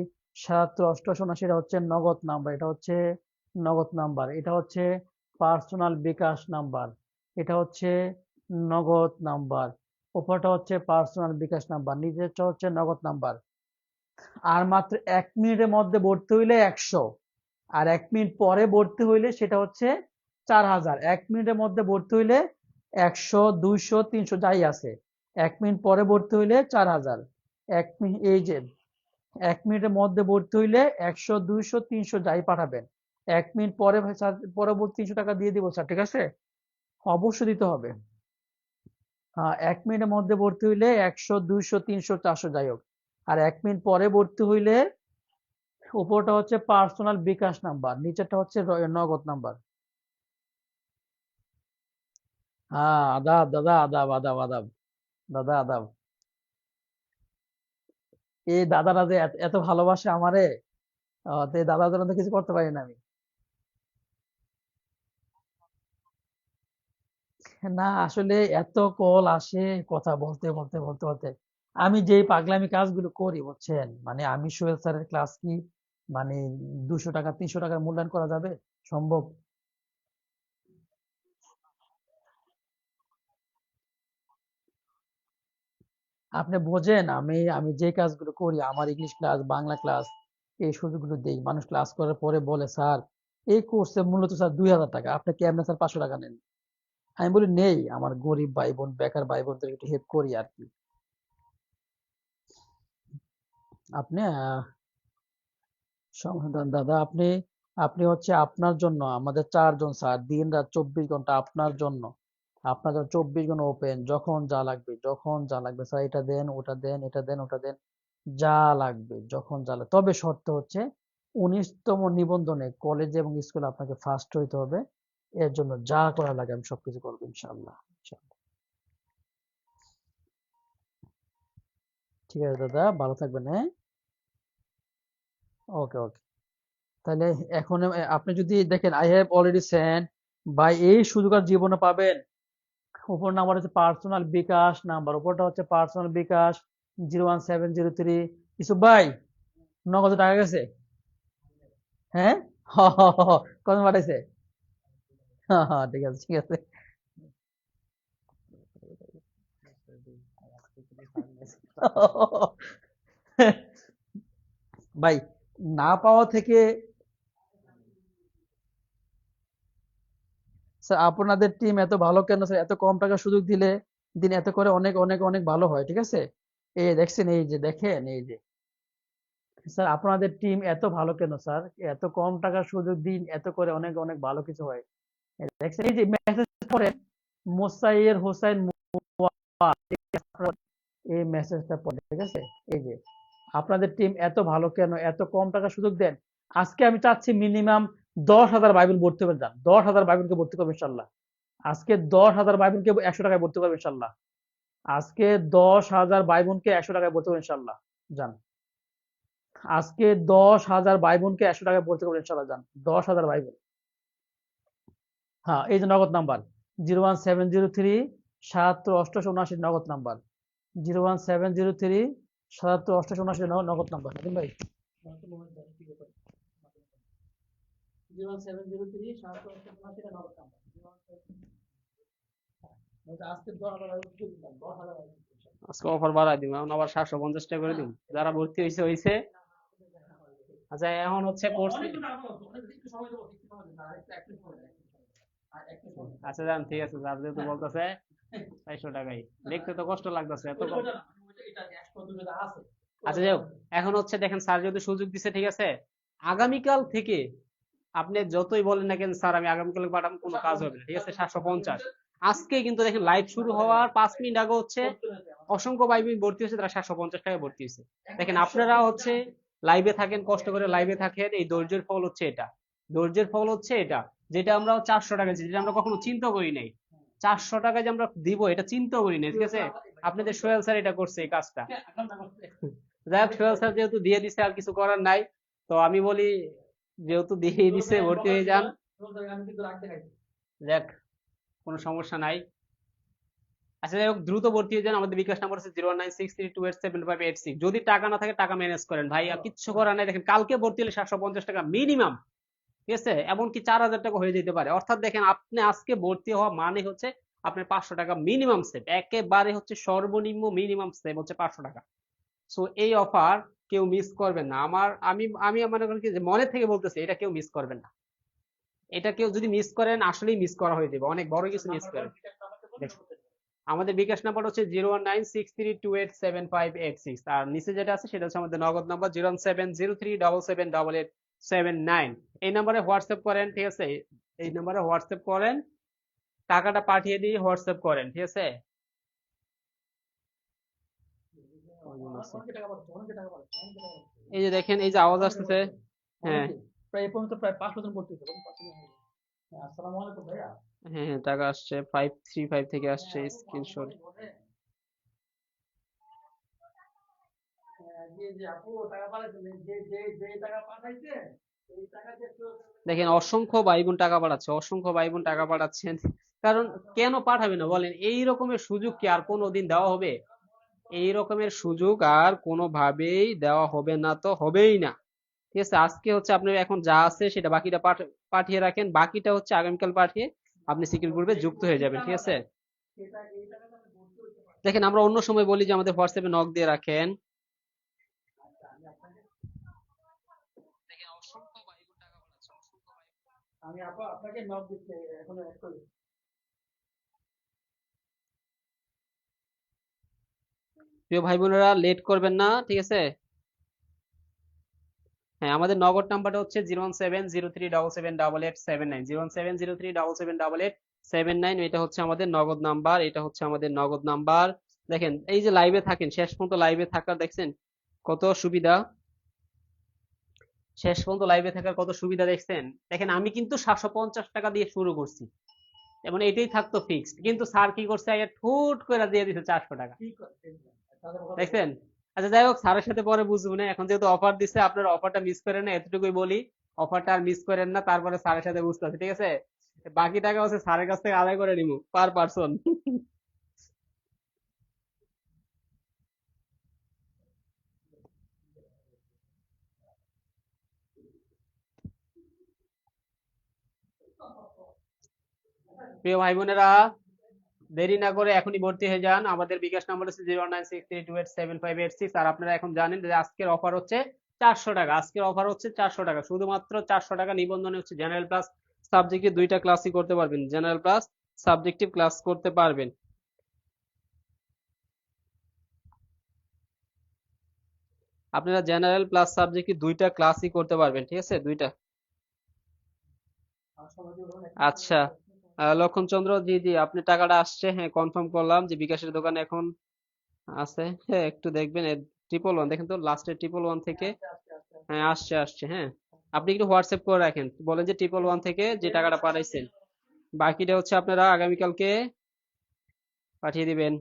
77 88 79, এটা হচ্ছে নগদ নাম্বার, এটা হচ্ছে নগদ নাম্বার, এটা হচ্ছে পার্সোনাল বিকাশ নাম্বার, এটা হচ্ছে নগদ নাম্বার। উপরটা হচ্ছে পার্সোনাল বিকাশ নাম্বার, নিচেরটা হচ্ছে নগদ নাম্বার। আর মাত্র 1 মিনিটের মধ্যে ভর্তি হইলে 100, আর 1 মিনিট পরে ভর্তি হইলে সেটা হচ্ছে 4000। 1 মিনিটের মধ্যে ভর্তি হইলে 100, 200, 300 যাই আছে, 1 মিনিট পরে ভর্তি হইলে 4000। এই যে 1 মিনিটের মধ্যে ভর্তি হইলে 100, 200, 300 যাই পাঠাবেন, 1 মিনিট পরে ভাই স্যার, পরবর্তী 300 টাকা দিয়ে দিব স্যার, ঠিক আছে? অবশ্যই দিতে হবে। 1 মিনিটের মধ্যে ভর্তি হইলে 100, 200, 300, 400 যাই হোক, আর 1 মিনিট পরে ভর্তি হইলে উপরটা হচ্ছে পার্সোনাল বিকাশ নাম্বার, নিচেরটা হচ্ছে নগদ নাম্বার। আদাব দাদা, আদাব আদাব আদাব, দাদা আদাব। এই দাদারা যে এত এত ভালোবাসে আমারে, তো এই দাদার জন্য তো কিছু করতে পারি না আমি। না আসলে এত কল আসে কথা বলতে বলতে বলতে বলতে আমি যেই পাগলামি কাজগুলো করি বুঝছেন, মানে আমি সোহেল স্যারের ক্লাস কি মানে 200 টাকা 300 টাকার মূল্যায়ন করা যাবে? সম্ভব? আপনি বোঝেন আমি আমি যে কাজগুলো করি, আমার ইংলিশ ক্লাস বাংলা ক্লাস এই সুযোগগুলো দেই, মানুষ ক্লাস করার পরে বলে স্যার এই কোর্সে মূলত স্যার 2000 টাকা, আপনি কেমনে স্যার 500 টাকা নেন? আমি বলি নেই, আমার গরিব ভাই বোন বেকার ভাই বোনদের একটু হেল্প করি আর কি। আপনি সমাধান দাদা, আপনি আপনি হচ্ছে আপনার জন্য আমাদের 4 জন স্যার দিন রাত 24 ঘন্টা আপনার জন্য, আপনার জন্য 24 ঘন্টা ওপেন, যখন যা লাগবে যখন যা লাগবে স্যার এটা দেন ওটা দেন এটা দেন ওটা দেন, যা লাগবে যখন যা লাগবে, তবে শর্ত হচ্ছে 19তম নিবন্ধনে কলেজ এবং স্কুলে আপনাকে ফার্স্ট হইতে হবে। এর জন্য যা করা লাগে আমি সবকিছু করবো ইনশাআল্লাহ। ইনশাআল্লাহ। ঠিক আছে দাদা, ভালো থাকবেন, হ্যাঁ। ওকে ওকে। তাহলে এখন আপনি যদি দেখেন আই হ্যাভ অলরেডি সেন্ড, ভাই এই সুযোগ আর জীবনে পাবেন। উপর নাম্বার হচ্ছে পার্সোনাল বিকাশ নাম্বার, উপরটা হচ্ছে পার্সোনাল বিকাশ 01703। ইসুফ ভাই, নগদ টাকা গেছে? হ্যাঁ। কত পাঠাইছে? হ্যাঁ হ্যাঁ ঠিক আছে ঠিক আছে। ভাই না পাওয়া থেকে, স্যার আপনাদের টিম এত ভালো কেন স্যার? এত কম টাকা সুযোগ দিলে দিন এত করে অনেক অনেক অনেক ভালো হয়, ঠিক আছে? এই দেখছেন, এই যে দেখেন, এই যে স্যার আপনাদের টিম এত ভালো কেন স্যার? এত কম টাকার সুযোগ দিন এত করে অনেক অনেক ভালো কিছু হয়। এই দেখছেন, এই যে মেসেজ পড়েন, মোসাইয়ের হোসেন এই মেসেজটা পড়ে, ঠিক আছে? এই যে আপনাদের টিম এত ভালো কেন, এত কম টাকার সুযোগ দেন। আজকে আমি চাচ্ছি মিনিমাম 10,000 বাইবেল ভর্তি করে যান, 10,000 বাইবেলকে ভর্তি করবো ইনশাল্লাহ। আজকে 10,000 বাইবেলকে 100 টাকায় ভর্তি করবো ইনশাল্লাহ। আজকে 10,000 বাইবেলকে 100 টাকায় ভর্তি করবো ইনশাল্লাহ। যান। আজকে 10,000 বাইবেলকে 100 টাকায় ভর্তি করবো ইনশাল্লাহ। যান। 10,000 বাইবেল। হ্যাঁ, এই যে নগদ নাম্বার 01703 77 88 79 নগদ নাম্বার, 01703 77 88 79 নগদ নাম্বার। নাদিম ভাই 01703 77 88 নগদ নাম্বার। আজকে 10,000 বাইবেল দিয়ে দিলাম, 10,000 বাইবেল। আজকে অফার বাড়াই দিব, এখন আবার 750 টাকা করে দিব, যারা ভর্তি হয়েছে হয়েছে। আচ্ছা এখন হচ্ছে কোর্স, আচ্ছা যান ঠিক আছে, যার যেহেতু বলতেছে 400 টাকাই, দেখতে তো কষ্ট লাগতেছে এত কম। আচ্ছা যাই হোক, এখন হচ্ছে দেখেন স্যার যেহেতু সুযোগ দিছে, ঠিক আছে, আগামীকাল থেকে আপনি যতই বলেন না কেন স্যার আমি আগামীকাল পাঠাবো, কোনো কাজ হবে না, ঠিক আছে? 750 আজকে কিন্তু দেখেন লাইভ শুরু হওয়ার 5 মিনিট আগে হচ্ছে অসংখ্য ভাই বোন ভর্তি হয়েছে, তারা 750 টাকায় ভর্তি হয়েছে। দেখেন আপনারা হচ্ছে লাইভে থাকেন, কষ্ট করে লাইভে থাকেন, এই ধৈর্যের ফল হচ্ছে এটা, ধৈর্যের ফল হচ্ছে এটা। যেটা আমরা 400 টাকা, যেটা আমরা কখনো চিন্তা করি নাই, 400 টাকা যে আমরা দিব এটা চিন্তা করি নাই, ঠিক আছে? আপনাদের সোহেল স্যার এটা করছে এই কাজটা। যাই হোক, সোহেল স্যার যেহেতু দিয়ে দিছে আর কিছু করার নাই, তো আমি বলি যেহেতু দিয়ে দিছে ভর্তি হয়ে যান। দেখ, কোনো সমস্যা নাই। আচ্ছা যাই হোক, দ্রুত ভর্তি হয়ে যান। আমাদের বিকাশ নাম্বার হচ্ছে 09632875586। যদি টাকা না থাকে টাকা ম্যানেজ করেন ভাই, আর কিচ্ছু করার নাই। দেখেন কালকে ভর্তি হলে 750 টাকা মিনিমাম, ঠিক আছে? এমনকি 4,000 টাকা হয়ে যেতে পারে। অর্থাৎ দেখেন আপনি আজকে ভর্তি হওয়া মানে হচ্ছে আপনার 500 টাকা মিনিমাম সেভ, একেবারে হচ্ছে সর্বনিম্ন মিনিমাম সেভ হচ্ছে 500 টাকা। সো এই অফার কেউ মিস করবেন না। আমি আমি মনে করি কি যে মনে থেকে বলতেছি, এটা কেউ মিস করবেন না। এটা কেউ যদি মিস করেন আসলেই মিস করা হয়ে যাবে, অনেক বড় কিছু মিস করেন। দেখুন, আমাদের বিকাশ নাম্বার হচ্ছে 01963287586, আর নিচে যেটা আছে সেটা হচ্ছে আমাদের নগদ নাম্বার 07037778879। এই নাম্বারে হোয়াটসঅ্যাপ করেন, ঠিক আছে? এই নাম্বারে হোয়াটসঅ্যাপ করেন, টাকাটা পাঠিয়ে দিয়ে হোয়াটসঅ্যাপ করেন, ঠিক আছে? এই যে দেখেন, এই যে আওয়াজ আসতেছে। হ্যাঁ প্রায় এই পর্যন্ত প্রায় 500 জন ভর্তি হয়েছে, বলুন 500 জন হয়ে গেছে। হ্যাঁ, আসসালামু আলাইকুম ভাইয়া। হ্যাঁ হ্যাঁ, টাকা আসছে 535 থেকে আসছে হ্যাঁ, স্ক্রিনশট। হ্যাঁ, জি জি আপু টাকা পাঠাইছেন, যে টাকা পাঠাইছেন এই টাকা দিয়ে দেখেন অসংখ্য ভাই বোন টাকা পাঠাচ্ছে, অসংখ্য ভাই বোন টাকা পাঠাচ্ছেন। কারণ কেন পাঠাবে না বলেন? এই রকমের সুযোগ কি আর কোনোদিন দেওয়া হবে? এই রকমের সুযোগ আর কোনোভাবেই দেওয়া হবে না, তো হবেই না। ঠিক আছে, আজকে হচ্ছে আপনার এখন যা আছে সেটা বাকিটা পাঠিয়ে রাখেন, বাকিটা হচ্ছে আগামীকাল পাঠিয়ে আপনি সিকিউর গ্রুপে যুক্ত হয়ে যাবেন। ঠিক আছে, দেখেন আমরা অন্য সময় বলি যে আমাদের হোয়াটসঅ্যাপে নক দিয়ে রাখেন। দেখেন অসংখ্য ভাই বোন টাকা পাঠাচ্ছে, অসংখ্য ভাই বোন। আমি আপনাকে নক দিচ্ছি এখন অ্যাড করি। প্রিয় ভাই বোনেরা লেট করবেন না, ঠিক আছে। হ্যাঁ, আমাদের নগদ নাম্বারটা হচ্ছে 01703778879, 01703778879। এটা হচ্ছে আমাদের নগদ নাম্বার, এটা হচ্ছে আমাদের নগদ নাম্বার। দেখেন এই যে লাইভে থাকেন, শেষ পর্যন্ত লাইভে থাকার দেখছেন কত সুবিধা, শেষ পর্যন্ত লাইভে থাকার কত সুবিধা দেখছেন। দেখেন আমি কিন্তু 750 টাকা দিয়ে শুরু করছি, এবং এটাই থাকতো ফিক্সড, কিন্তু স্যার কি করছে, আইয়া ঠুট করে দিয়ে দিছে 400 টাকা, দেখছেন। আচ্ছা যাই হোক, স্যারের সাথে পরে বুঝবো না, এখন যেহেতু অফার দিচ্ছে আপনারা অফারটা মিস করেন না, এতটুকুই বলি। অফারটা আর মিস করেন না, তারপরে স্যারের সাথে বুঝতে হবে, ঠিক আছে। বাকি টাকা হচ্ছে স্যারের কাছ থেকে আদায় করে নিবো পার পার্সন। প্রিয় ভাই বোনেরা দেরি না করে এখনই ভর্তি হয়ে যান। আমাদের বিকাশ নাম্বার হচ্ছে 09632875586। আর আপনারা এখন জানেন যে আজকের অফার হচ্ছে 400 টাকা, আজকের অফার হচ্ছে 400 টাকা, শুধুমাত্র 400 টাকা নিবন্ধনে হচ্ছে জেনারেল প্লাস সাবজেক্টে দুইটা ক্লাসই করতে পারবেন, জেনারেল প্লাস সাবজেক্টিভ ক্লাস করতে পারবেন। আপনারা জেনারেল প্লাস সাবজেক্টে দুইটা ক্লাসই করতে পারবেন, ঠিক আছে, দুইটা। আচ্ছা, লক্ষণচন্দ্র, জি জি, আপনি টাকাটা আসছে, হ্যাঁ কনফার্ম করলাম যে বিকাশের দোকানে এখন আছে। হ্যাঁ একটু দেখবেন, 111 দেখেন তো, লাস্টে 111 থেকে। হ্যাঁ আসছে আসছে, হ্যাঁ আপনি একটু হোয়াটসঅ্যাপ করে রাখেন, বলেন যে 111 থেকে যে টাকাটা পাঠাইছেন, বাকিটা হচ্ছে আপনারা আগামীকালকে পাঠিয়ে দিবেন।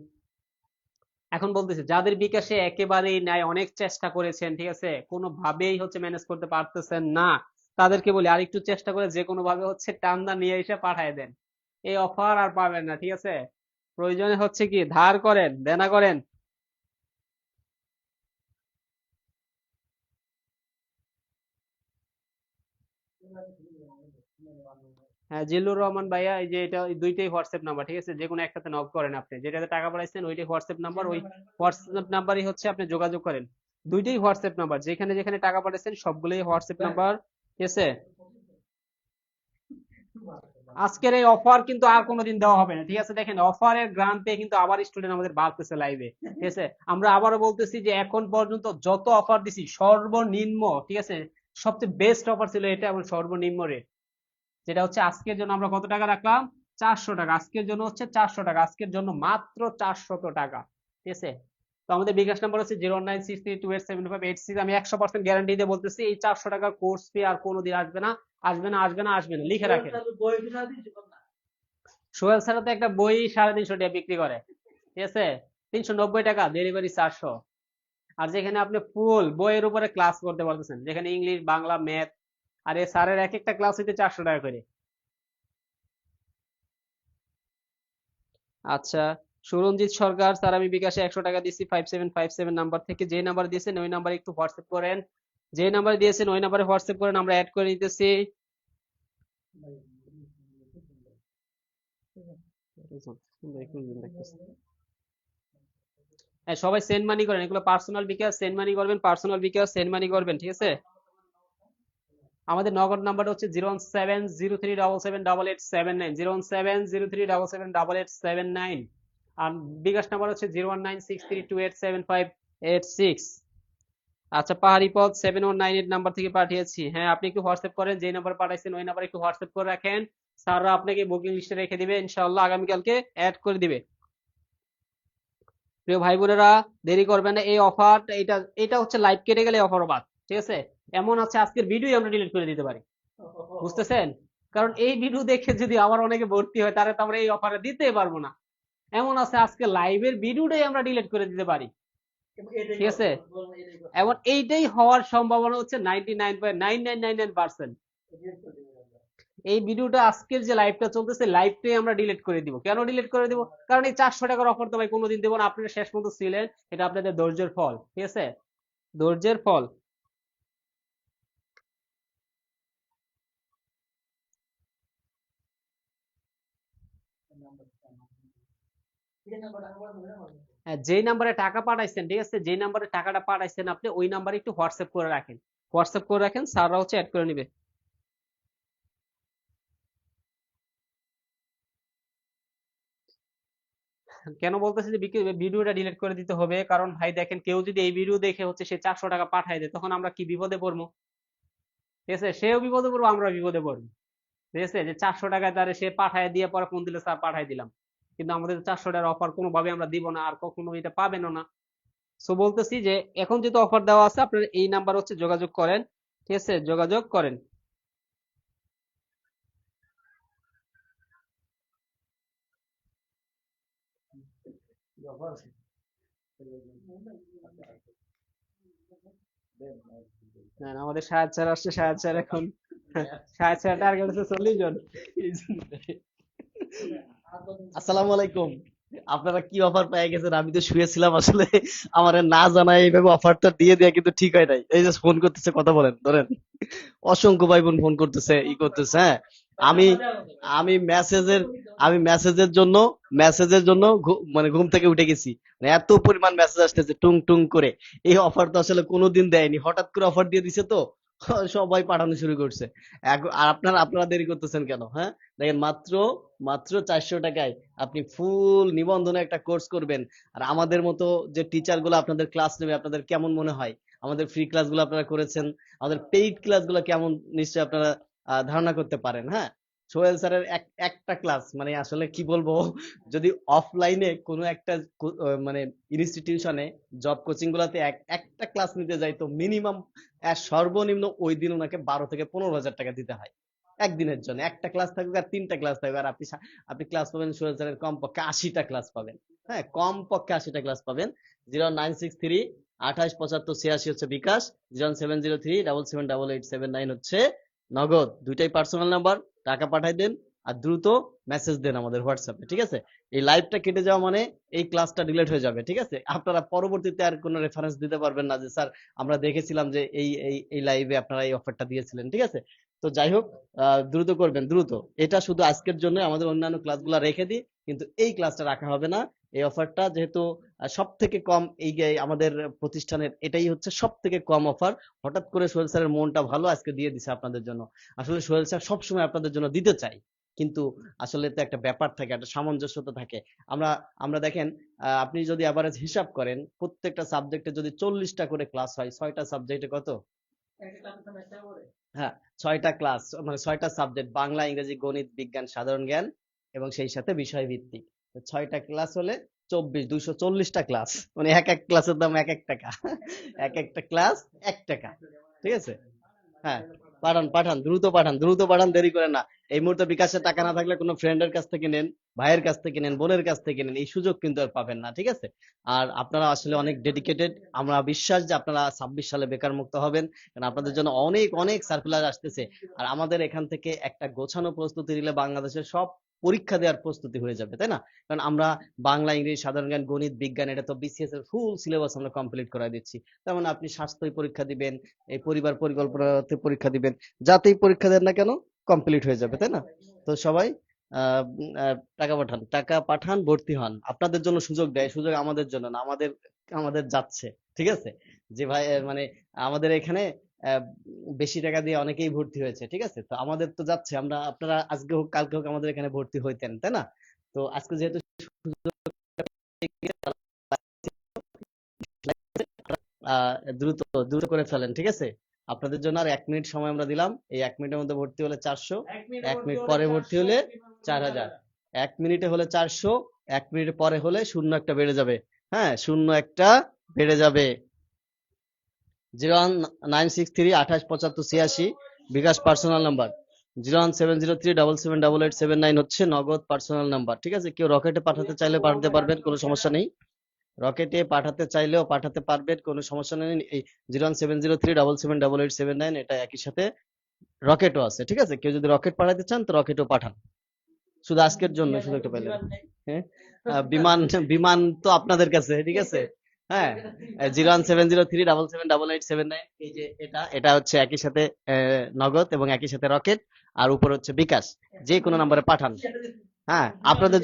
এখন বলতেছি যাদের বিকাশে একেবারেই নাই, অনেক চেষ্টা করেছেন, ঠিক আছে, কোনোভাবেই হচ্ছে ম্যানেজ করতে পারতেছেন না, তাদেরকে বলি আর একটু চেষ্টা করে যে কোনো ভাবে হচ্ছে টান্দা নিয়ে এসে পাঠায় দেন। এই অফার আর পাবেন না, ঠিক আছে। প্রয়োজনে হচ্ছে কি ধার করেন, দেনা করেন। হ্যাঁ জিল্লুর রহমান ভাইয়া, এই যে এটা এই দুইটাই হোয়াটসঅ্যাপ নাম্বার, ঠিক আছে, যে কোনো একটাতে নক করেন, আপনি যেটাতে টাকা পাঠাইছেন ওইটাই হোয়াটসঅ্যাপ নাম্বার, ওই হোয়াটসঅ্যাপ নাম্বারই হচ্ছে আপনি যোগাযোগ করেন। দুইটাই হোয়াটসঅ্যাপ নাম্বার, যেখানে যেখানে টাকা পাঠাইছেন সবগুলোই হোয়াটসঅ্যাপ নাম্বার, ঠিক আছে। আজকের এই অফার কিন্তু আর কোনোদিন দেওয়া হবে না, ঠিক আছে। দেখেন অফারের গ্রাম পেয়ে কিন্তু আবার স্টুডেন্ট আমাদের বাড়তেছে লাইভে, ঠিক আছে। আমরা আবারও বলতেছি যে এখন পর্যন্ত যত অফার দিছি সর্বনিম্ন, ঠিক আছে, সবচেয়ে বেস্ট অফার ছিল এটা, এবং সর্বনিম্ন রেট যেটা হচ্ছে আজকের জন্য আমরা কত টাকা রাখলাম, 400 টাকা, আজকের জন্য হচ্ছে 400 টাকা, আজকের জন্য মাত্র 400 টাকা, ঠিক আছে। তো আমাদের বিকাশ নাম্বার হচ্ছে 09632875586। আমি 100% গ্যারান্টি দিয়ে বলতেছি এই 400 টাকার কোর্স ফি আর কোনোদিন আসবে না, আসবে না, আসবে না, আসবে না, লিখে রাখেন। সোহেল স্যার তো একটা বই 350 টাকা বিক্রি করে, ঠিক আছে, 390 টাকা, ডেলিভারি 400। আর যেখানে আপনি ফুল বইয়ের উপরে ক্লাস করতে পারতেছেন, যেখানে ইংলিশ, বাংলা, ম্যাথ, আর এই স্যারের এক একটা ক্লাস হইতে 400 টাকা করে। আচ্ছা, সুরঞ্জিত সরকার স্যার, আমি বিকাশে 100 টাকা দিচ্ছি 5757 নাম্বার থেকে, যে নাম্বার দিয়েছেন ওই নাম্বারে একটু হোয়াটসঅ্যাপ করেন, যে নাম্বার দিয়েছেন ওই নাম্বারে হোয়াটসঅ্যাপ করেন, আমরা অ্যাড করে নিতেছি। হ্যাঁ, সবাই সেন্ড মানি করেন, এগুলো পার্সোনাল বিকাশ, সেন্ড মানি করবেন, পার্সোনাল বিকাশ সেন্ড মানি করবেন, ঠিক আছে। আমাদের নগদ নাম্বার হচ্ছে 01703778879, 01703778879। আর বিকাশ নাম্বার হচ্ছে 01963287586। আচ্ছা, পাহাড়ি পথ 7198 নাম্বার থেকে পাঠিয়েছি, হ্যাঁ আপনি একটু হোয়াটসঅ্যাপ করেন, যে নাম্বার পাঠাইছেন ওই নাম্বার একটু হোয়াটসঅ্যাপ করে রাখেন, স্যাররা আপনাকে বুকিং লিস্টে রেখে দিবে, ইনশাআল্লাহ আগামীকালকে অ্যাড করে দিবে। প্রিয় ভাই বোনেরা দেরি করবেন না, এই অফার এটা এটা হচ্ছে লাইভ কেটে গেলে অফার বাদ, ঠিক আছে। এমন আছে আজকের ভিডিও আমরা ডিলিট করে দিতে পারি, বুঝতেছেন, কারণ এই ভিডিও দেখে যদি আবার অনেকে ভর্তি হয় তাহলে তো আমরা এই অফারে দিতে পারবো না। এমন আছে আজকে লাইভের ভিডিওটাই আমরা ডিলিট করে দিতে পারি, ঠিক আছে। এবং এইটাই হওয়ার সম্ভাবনা হচ্ছে 99.9999%। এই ভিডিওটা আজকের যে লাইভটা চলতেছে লাইভটাই আমরা ডিলিট করে দিব। কেন ডিলিট করে দিব? কারণ এই 400 টাকার অফার তো ভাই কোনোদিন দেবো না। আপনারা শেষ পর্যন্ত ছিলেন, এটা আপনাদের ধৈর্যের ফল। ঠিক আছে, ধৈর্যের ফল। হ্যাঁ, যেই নাম্বারে টাকা পাঠাইছেন, ঠিক আছে, যেই নাম্বারে টাকাটা পাঠাইছেন আপনি ওই নাম্বারে একটু হোয়াটসঅ্যাপ করে রাখেন। হোয়াটসঅ্যাপ করে রাখেন, স্যাররা হচ্ছে অ্যাড করে নিবে। কেন বলতেছি যে ভিডিওটা ডিলিট করে দিতে হবে? কারণ ভাই দেখেন, কেউ যদি এই ভিডিও দেখে হচ্ছে সে 400 টাকা পাঠায় দেয়, তখন আমরা কি বিপদে পড়বো? ঠিক আছে, সেও বিপদে পড়বো, আমরা বিপদে পড়বো। ঠিক আছে, যে 400 টাকায় তারে সে পাঠায় দিয়ে পরে ফোন দিলে স্যার পাঠাই দিলাম, কিন্তু আমাদের 400 টাকার অফার কোনোভাবে আমরা দিব না, আর কখনো এটা পাবেনও না। সো বলতেছি যে এখন যেহেতু অফার দেওয়া আছে, আপনারা এই নাম্বার হচ্ছে যোগাযোগ করেন। ঠিক আছে, যোগাযোগ করেন। না, না, আমাদের সাহেব স্যার আসছে, সাহেব স্যার এখন সাহেব স্যার টার্গেট হচ্ছে 40 জন। আসসালামু আলাইকুম। আপনারা কি অফার পেয়ে গেছেন? আমি তো শুয়েছিলাম আসলে। আমার না জানাই এইভাবে অফারটা দিয়ে দেয়া কিন্তু ঠিক হয় নাই। এই যে ফোন করতেছে, কথা বলেন, ধরেন। অসংখ্য ভাই বোন ফোন করতেছে, ই করতেছে। হ্যাঁ, আমি আমি মেসেজের আমি মেসেজের জন্য মানে ঘুম থেকে উঠে গেছি। মানে এত পরিমাণ মেসেজ আসতেছে টুং টুং করে। এই অফার তো আসলে কোনোদিন দেয়নি, হঠাৎ করে অফার দিয়ে দিছে তো সবাই পাঠানো শুরু করছে। আর আপনারা দেরি করতেছেন কেন? হ্যাঁ, দেখেন, মাত্র মাত্র 400 টাকায় আপনি ফুল নিবন্ধনে একটা কোর্স করবেন। আর আমাদের মতো যে টিচার গুলো আপনাদের ক্লাস নেবে, আপনাদের কেমন মনে হয়? আমাদের ফ্রি ক্লাসগুলো আপনারা করেছেন, আমাদের পেইড ক্লাসগুলো কেমন নিশ্চয়ই আপনারা ধারণা করতে পারেন। হ্যাঁ, সোহেল স্যারের একটা ক্লাস মানে আসলে কি বলবো, যদি অফলাইনে কোনো একটা মানে ইনস্টিটিউশনে জব কোচিং গুলাতে একটা ক্লাস নিতে যাই, তো মিনিমাম সর্বনিম্ন ওই দিন ওনাকে 12 থেকে 15 হাজার টাকা দিতে হয় একদিনের জন্য। একটা ক্লাস থাকবে আর 3টা ক্লাস থাকবে, আর আপনি ক্লাস পাবেন সোহেল স্যারের কমপক্ষে 80টা ক্লাস পাবেন। হ্যাঁ, কমপক্ষে 80টা ক্লাস পাবেন। 0963 2875 86 হচ্ছে বিকাশ, 0703 778879 হচ্ছে নগদ। দুইটাই পার্সোনাল নাম্বার। টাকা পাঠাই দেন আর দ্রুত মেসেজ দেন আমাদের হোয়াটসঅ্যাপে। ঠিক আছে, এই লাইভটা কেটে যাওয়া মানে এই ক্লাসটা ডিলিট হয়ে যাবে। ঠিক আছে, আপনারা পরবর্তীতে আর কোনো রেফারেন্স দিতে পারবেন না যে স্যার আমরা দেখেছিলাম যে এই লাইভে আপনারা এই অফারটা দিয়েছিলেন। ঠিক আছে, তো যাই হোক, দ্রুত করবেন, দ্রুত। এটা শুধু আজকের জন্য, আমাদের অন্যান্য ক্লাসগুলো রেখে দিই, কিন্তু এই ক্লাসটা রাখা হবে না। এই অফারটা যেহেতু সব থেকে কম, আমাদের প্রতিষ্ঠানের এটাই হচ্ছে সব থেকে কম অফার। হঠাৎ করে সোহেল স্যারের মনটা ভালো, আজকে দিয়ে দিছে আপনাদের জন্য। আসলে সোহেল স্যার সবসময় আপনাদের জন্য দিতে চাই, কিন্তু আসলে তো একটা ব্যাপার থাকে, একটা সামঞ্জস্যতা থাকে। আমরা আমরা দেখেন, আপনি যদি এভারেজ হিসাব করেন, প্রত্যেকটা সাবজেক্টে যদি 40টা করে ক্লাস হয়, 6টা সাবজেক্টে কত? হ্যাঁ, 6টা ক্লাস মানে 6টা সাবজেক্ট, বাংলা, ইংরেজি, গণিত, বিজ্ঞান, সাধারণ জ্ঞান এবং সেই সাথে বিষয় ভিত্তিক। তো 6টা ক্লাস হলে 240টা ক্লাস, মানে এক এক ক্লাসের দাম এক এক টাকা। এক একটা ক্লাস 1 টাকা। ঠিক আছে, হ্যাঁ, পাঠান পাঠান, দ্রুত পাঠান, দ্রুত পাঠান, দেরি করেন না। এই মুহূর্তে বিকাশে টাকা না থাকলে কোনো ফ্রেন্ডের কাছ থেকে নেন, ভাইয়ের কাছ থেকে নেন, বোনের কাছ থেকে নেন, এই সুযোগ কিন্তু আর পাবেন না। ঠিক আছে, আর আপনারা আসলে অনেক ডেডিকেটেড। আমরা বিশ্বাস যে আপনারা 26 সালে বেকার মুক্ত হবেন, কারণ আপনাদের জন্য অনেক অনেক সার্কুলার আসতেছে। আর আমাদের এখান থেকে একটা গোছানো প্রস্তুতি নিলে বাংলাদেশের সব পরীক্ষা দেওয়ার প্রস্তুতি হয়ে যাবে, তাই না? কারণ আমরা বাংলা, ইংরেজি, সাধারণ জ্ঞান, গণিত, বিজ্ঞান, এটা তো বিসিএস এর ফুল সিলেবাস আমরা কমপ্লিট করাই দিচ্ছি। তেমন আপনি স্বাস্থ্য পরীক্ষা দিবেন, এই পরিবার পরিকল্পনাতে পরীক্ষা দিবেন, যাতেই পরীক্ষা দেন না কেন কমপ্লিট হয়ে যাবে, তাই না? তো সবাই টাকা পাঠান, টাকা পাঠান, ভর্তি হন। আপনাদের জন্য সুযোগ দেয়, সুযোগ আমাদের জন্য না, আমাদের আমাদের যাচ্ছে। ঠিক আছে, যে ভাই মানে আমাদের এখানে আহ, বেশি টাকা দিয়ে অনেকেই ভর্তি হয়েছে। ঠিক আছে, তো আমাদের তো যাচ্ছে, আপনারা আজকে হোক কালকে হোক আমাদের এখানে ভর্তি হইতেন, তাই না? তো আজকে যেহেতু দ্রুত দ্রুত করে ফেলেন। ঠিক আছে, আপনাদের জন্য আর 1 মিনিট সময় আমরা দিলাম। এই 1 মিনিটের মধ্যে ভর্তি হলে 400, 1 মিনিট পরে ভর্তি হলে 4000, 1 মিনিটে হলে 400, 1 মিনিট পরে হলে শূন্য একটা বেড়ে যাবে। হ্যাঁ, শূন্য একটা বেড়ে যাবে। 01963 2875 86 বিকাশ পার্সোনাল নাম্বার, 01703 778879 হচ্ছে নগদ পার্সোনাল নাম্বার। ঠিক আছে, কেউ রকেটে পাঠাতে চাইলে পাঠাতে পারবেন, কোনো সমস্যা নেই। রকেটে পাঠাতে চাইলেও পাঠাতে পারবেন, কোনো সমস্যা নেই। এই 01703 778879, এটা একই সাথে রকেটও আছে, ঠিক আছে? কেউ যদি রকেট পাঠাতে চান তো রকেটও পাঠান, শুধু আজকের জন্য সুযোগটা পেলেন। হ্যাঁ, বিমান বিমান তো আপনাদের কাছে, ঠিক আছে? হ্যাঁ, 01703778879, এই যে এটা হচ্ছে একই সাথে নগদ এবং একই সাথে রকেট, আর উপর হচ্ছে বিকাশ, যে কোনো নম্বরে পাঠান। হ্যাঁ, আপনাদের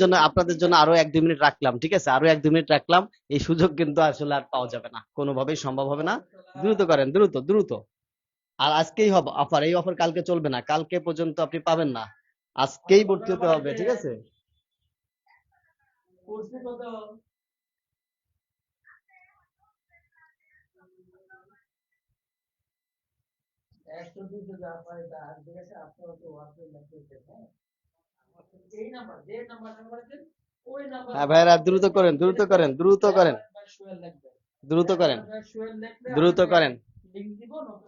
জন্য আরো 1-2 মিনিট রাখলাম, ঠিক আছে? আরো 1-2 মিনিট রাখলাম। এই সুযোগ কিন্তু আসলে আর পাওয়া যাবে না, কোনোভাবেই সম্ভব হবে না। দ্রুত করেন, দ্রুত দ্রুত। আর আজকেই হবে অফার, এই অফার কালকে চলবে না, কালকে পর্যন্ত আপনি পাবেন না, আজকেই ভর্তি হতে হবে, ঠিক আছে? হ্যাঁ ভাইরা, দ্রুত করেন, দ্রুত করেন, দ্রুত করেন, দ্রুত করেন, দ্রুত করেন।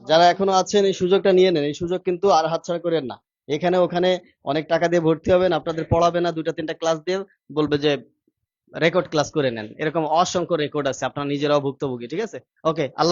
যারা এখনো আছেন এই সুযোগটা নিয়ে নেন, এই সুযোগ কিন্তু আর হাতছাড়া করেন না। এখানে ওখানে অনেক টাকা দিয়ে ভর্তি হবেন, আপনাদের পড়াবে না, 2টা 3টা ক্লাস দিয়ে বলবে যে রেকর্ড ক্লাস করে নেন, এরকম অসংখ্য রেকর্ড আছে, আপনারা নিজেরাও ভুক্তভোগী, ঠিক আছে? ওকে, আল্লাহ